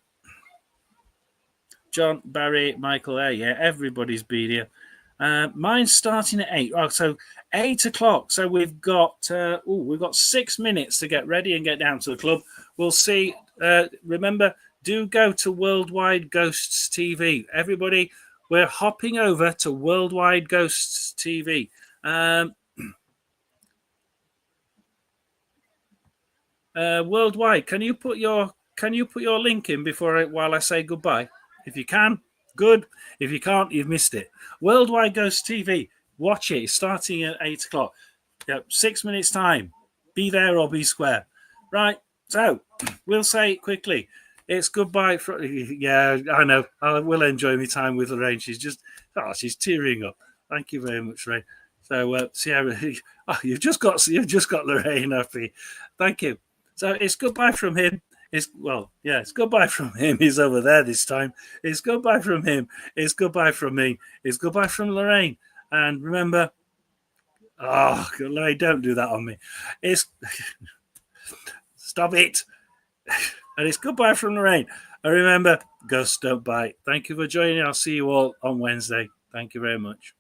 Barry, Michael, yeah, everybody's been here. Mine's starting at 8. Oh, so 8 o'clock. So we've got 6 minutes to get ready and get down to the club. We'll see. Remember, do go to Worldwide Ghosts TV. Everybody, we're hopping over to Worldwide Ghosts TV. Worldwide, can you put your link in while I say goodbye? If you can, good. If you can't, you've missed it. Worldwide Ghost TV. Watch it. It's starting at 8 o'clock. Yep, 6 minutes time. Be there or be square. Right. So we'll say it quickly. It's goodbye. Yeah, I know. I will enjoy my time with Lorraine. She's tearing up. Thank you very much, Ray. So Sierra, you've just got Lorraine happy. Thank you. So it's goodbye from him. It's goodbye from him. He's over there this time. It's goodbye from him. It's goodbye from me. It's goodbye from Lorraine. And remember, Lorraine, don't do that on me. Stop it. And it's goodbye from Lorraine. And remember, ghosts don't bite. Thank you for joining. I'll see you all on Wednesday. Thank you very much.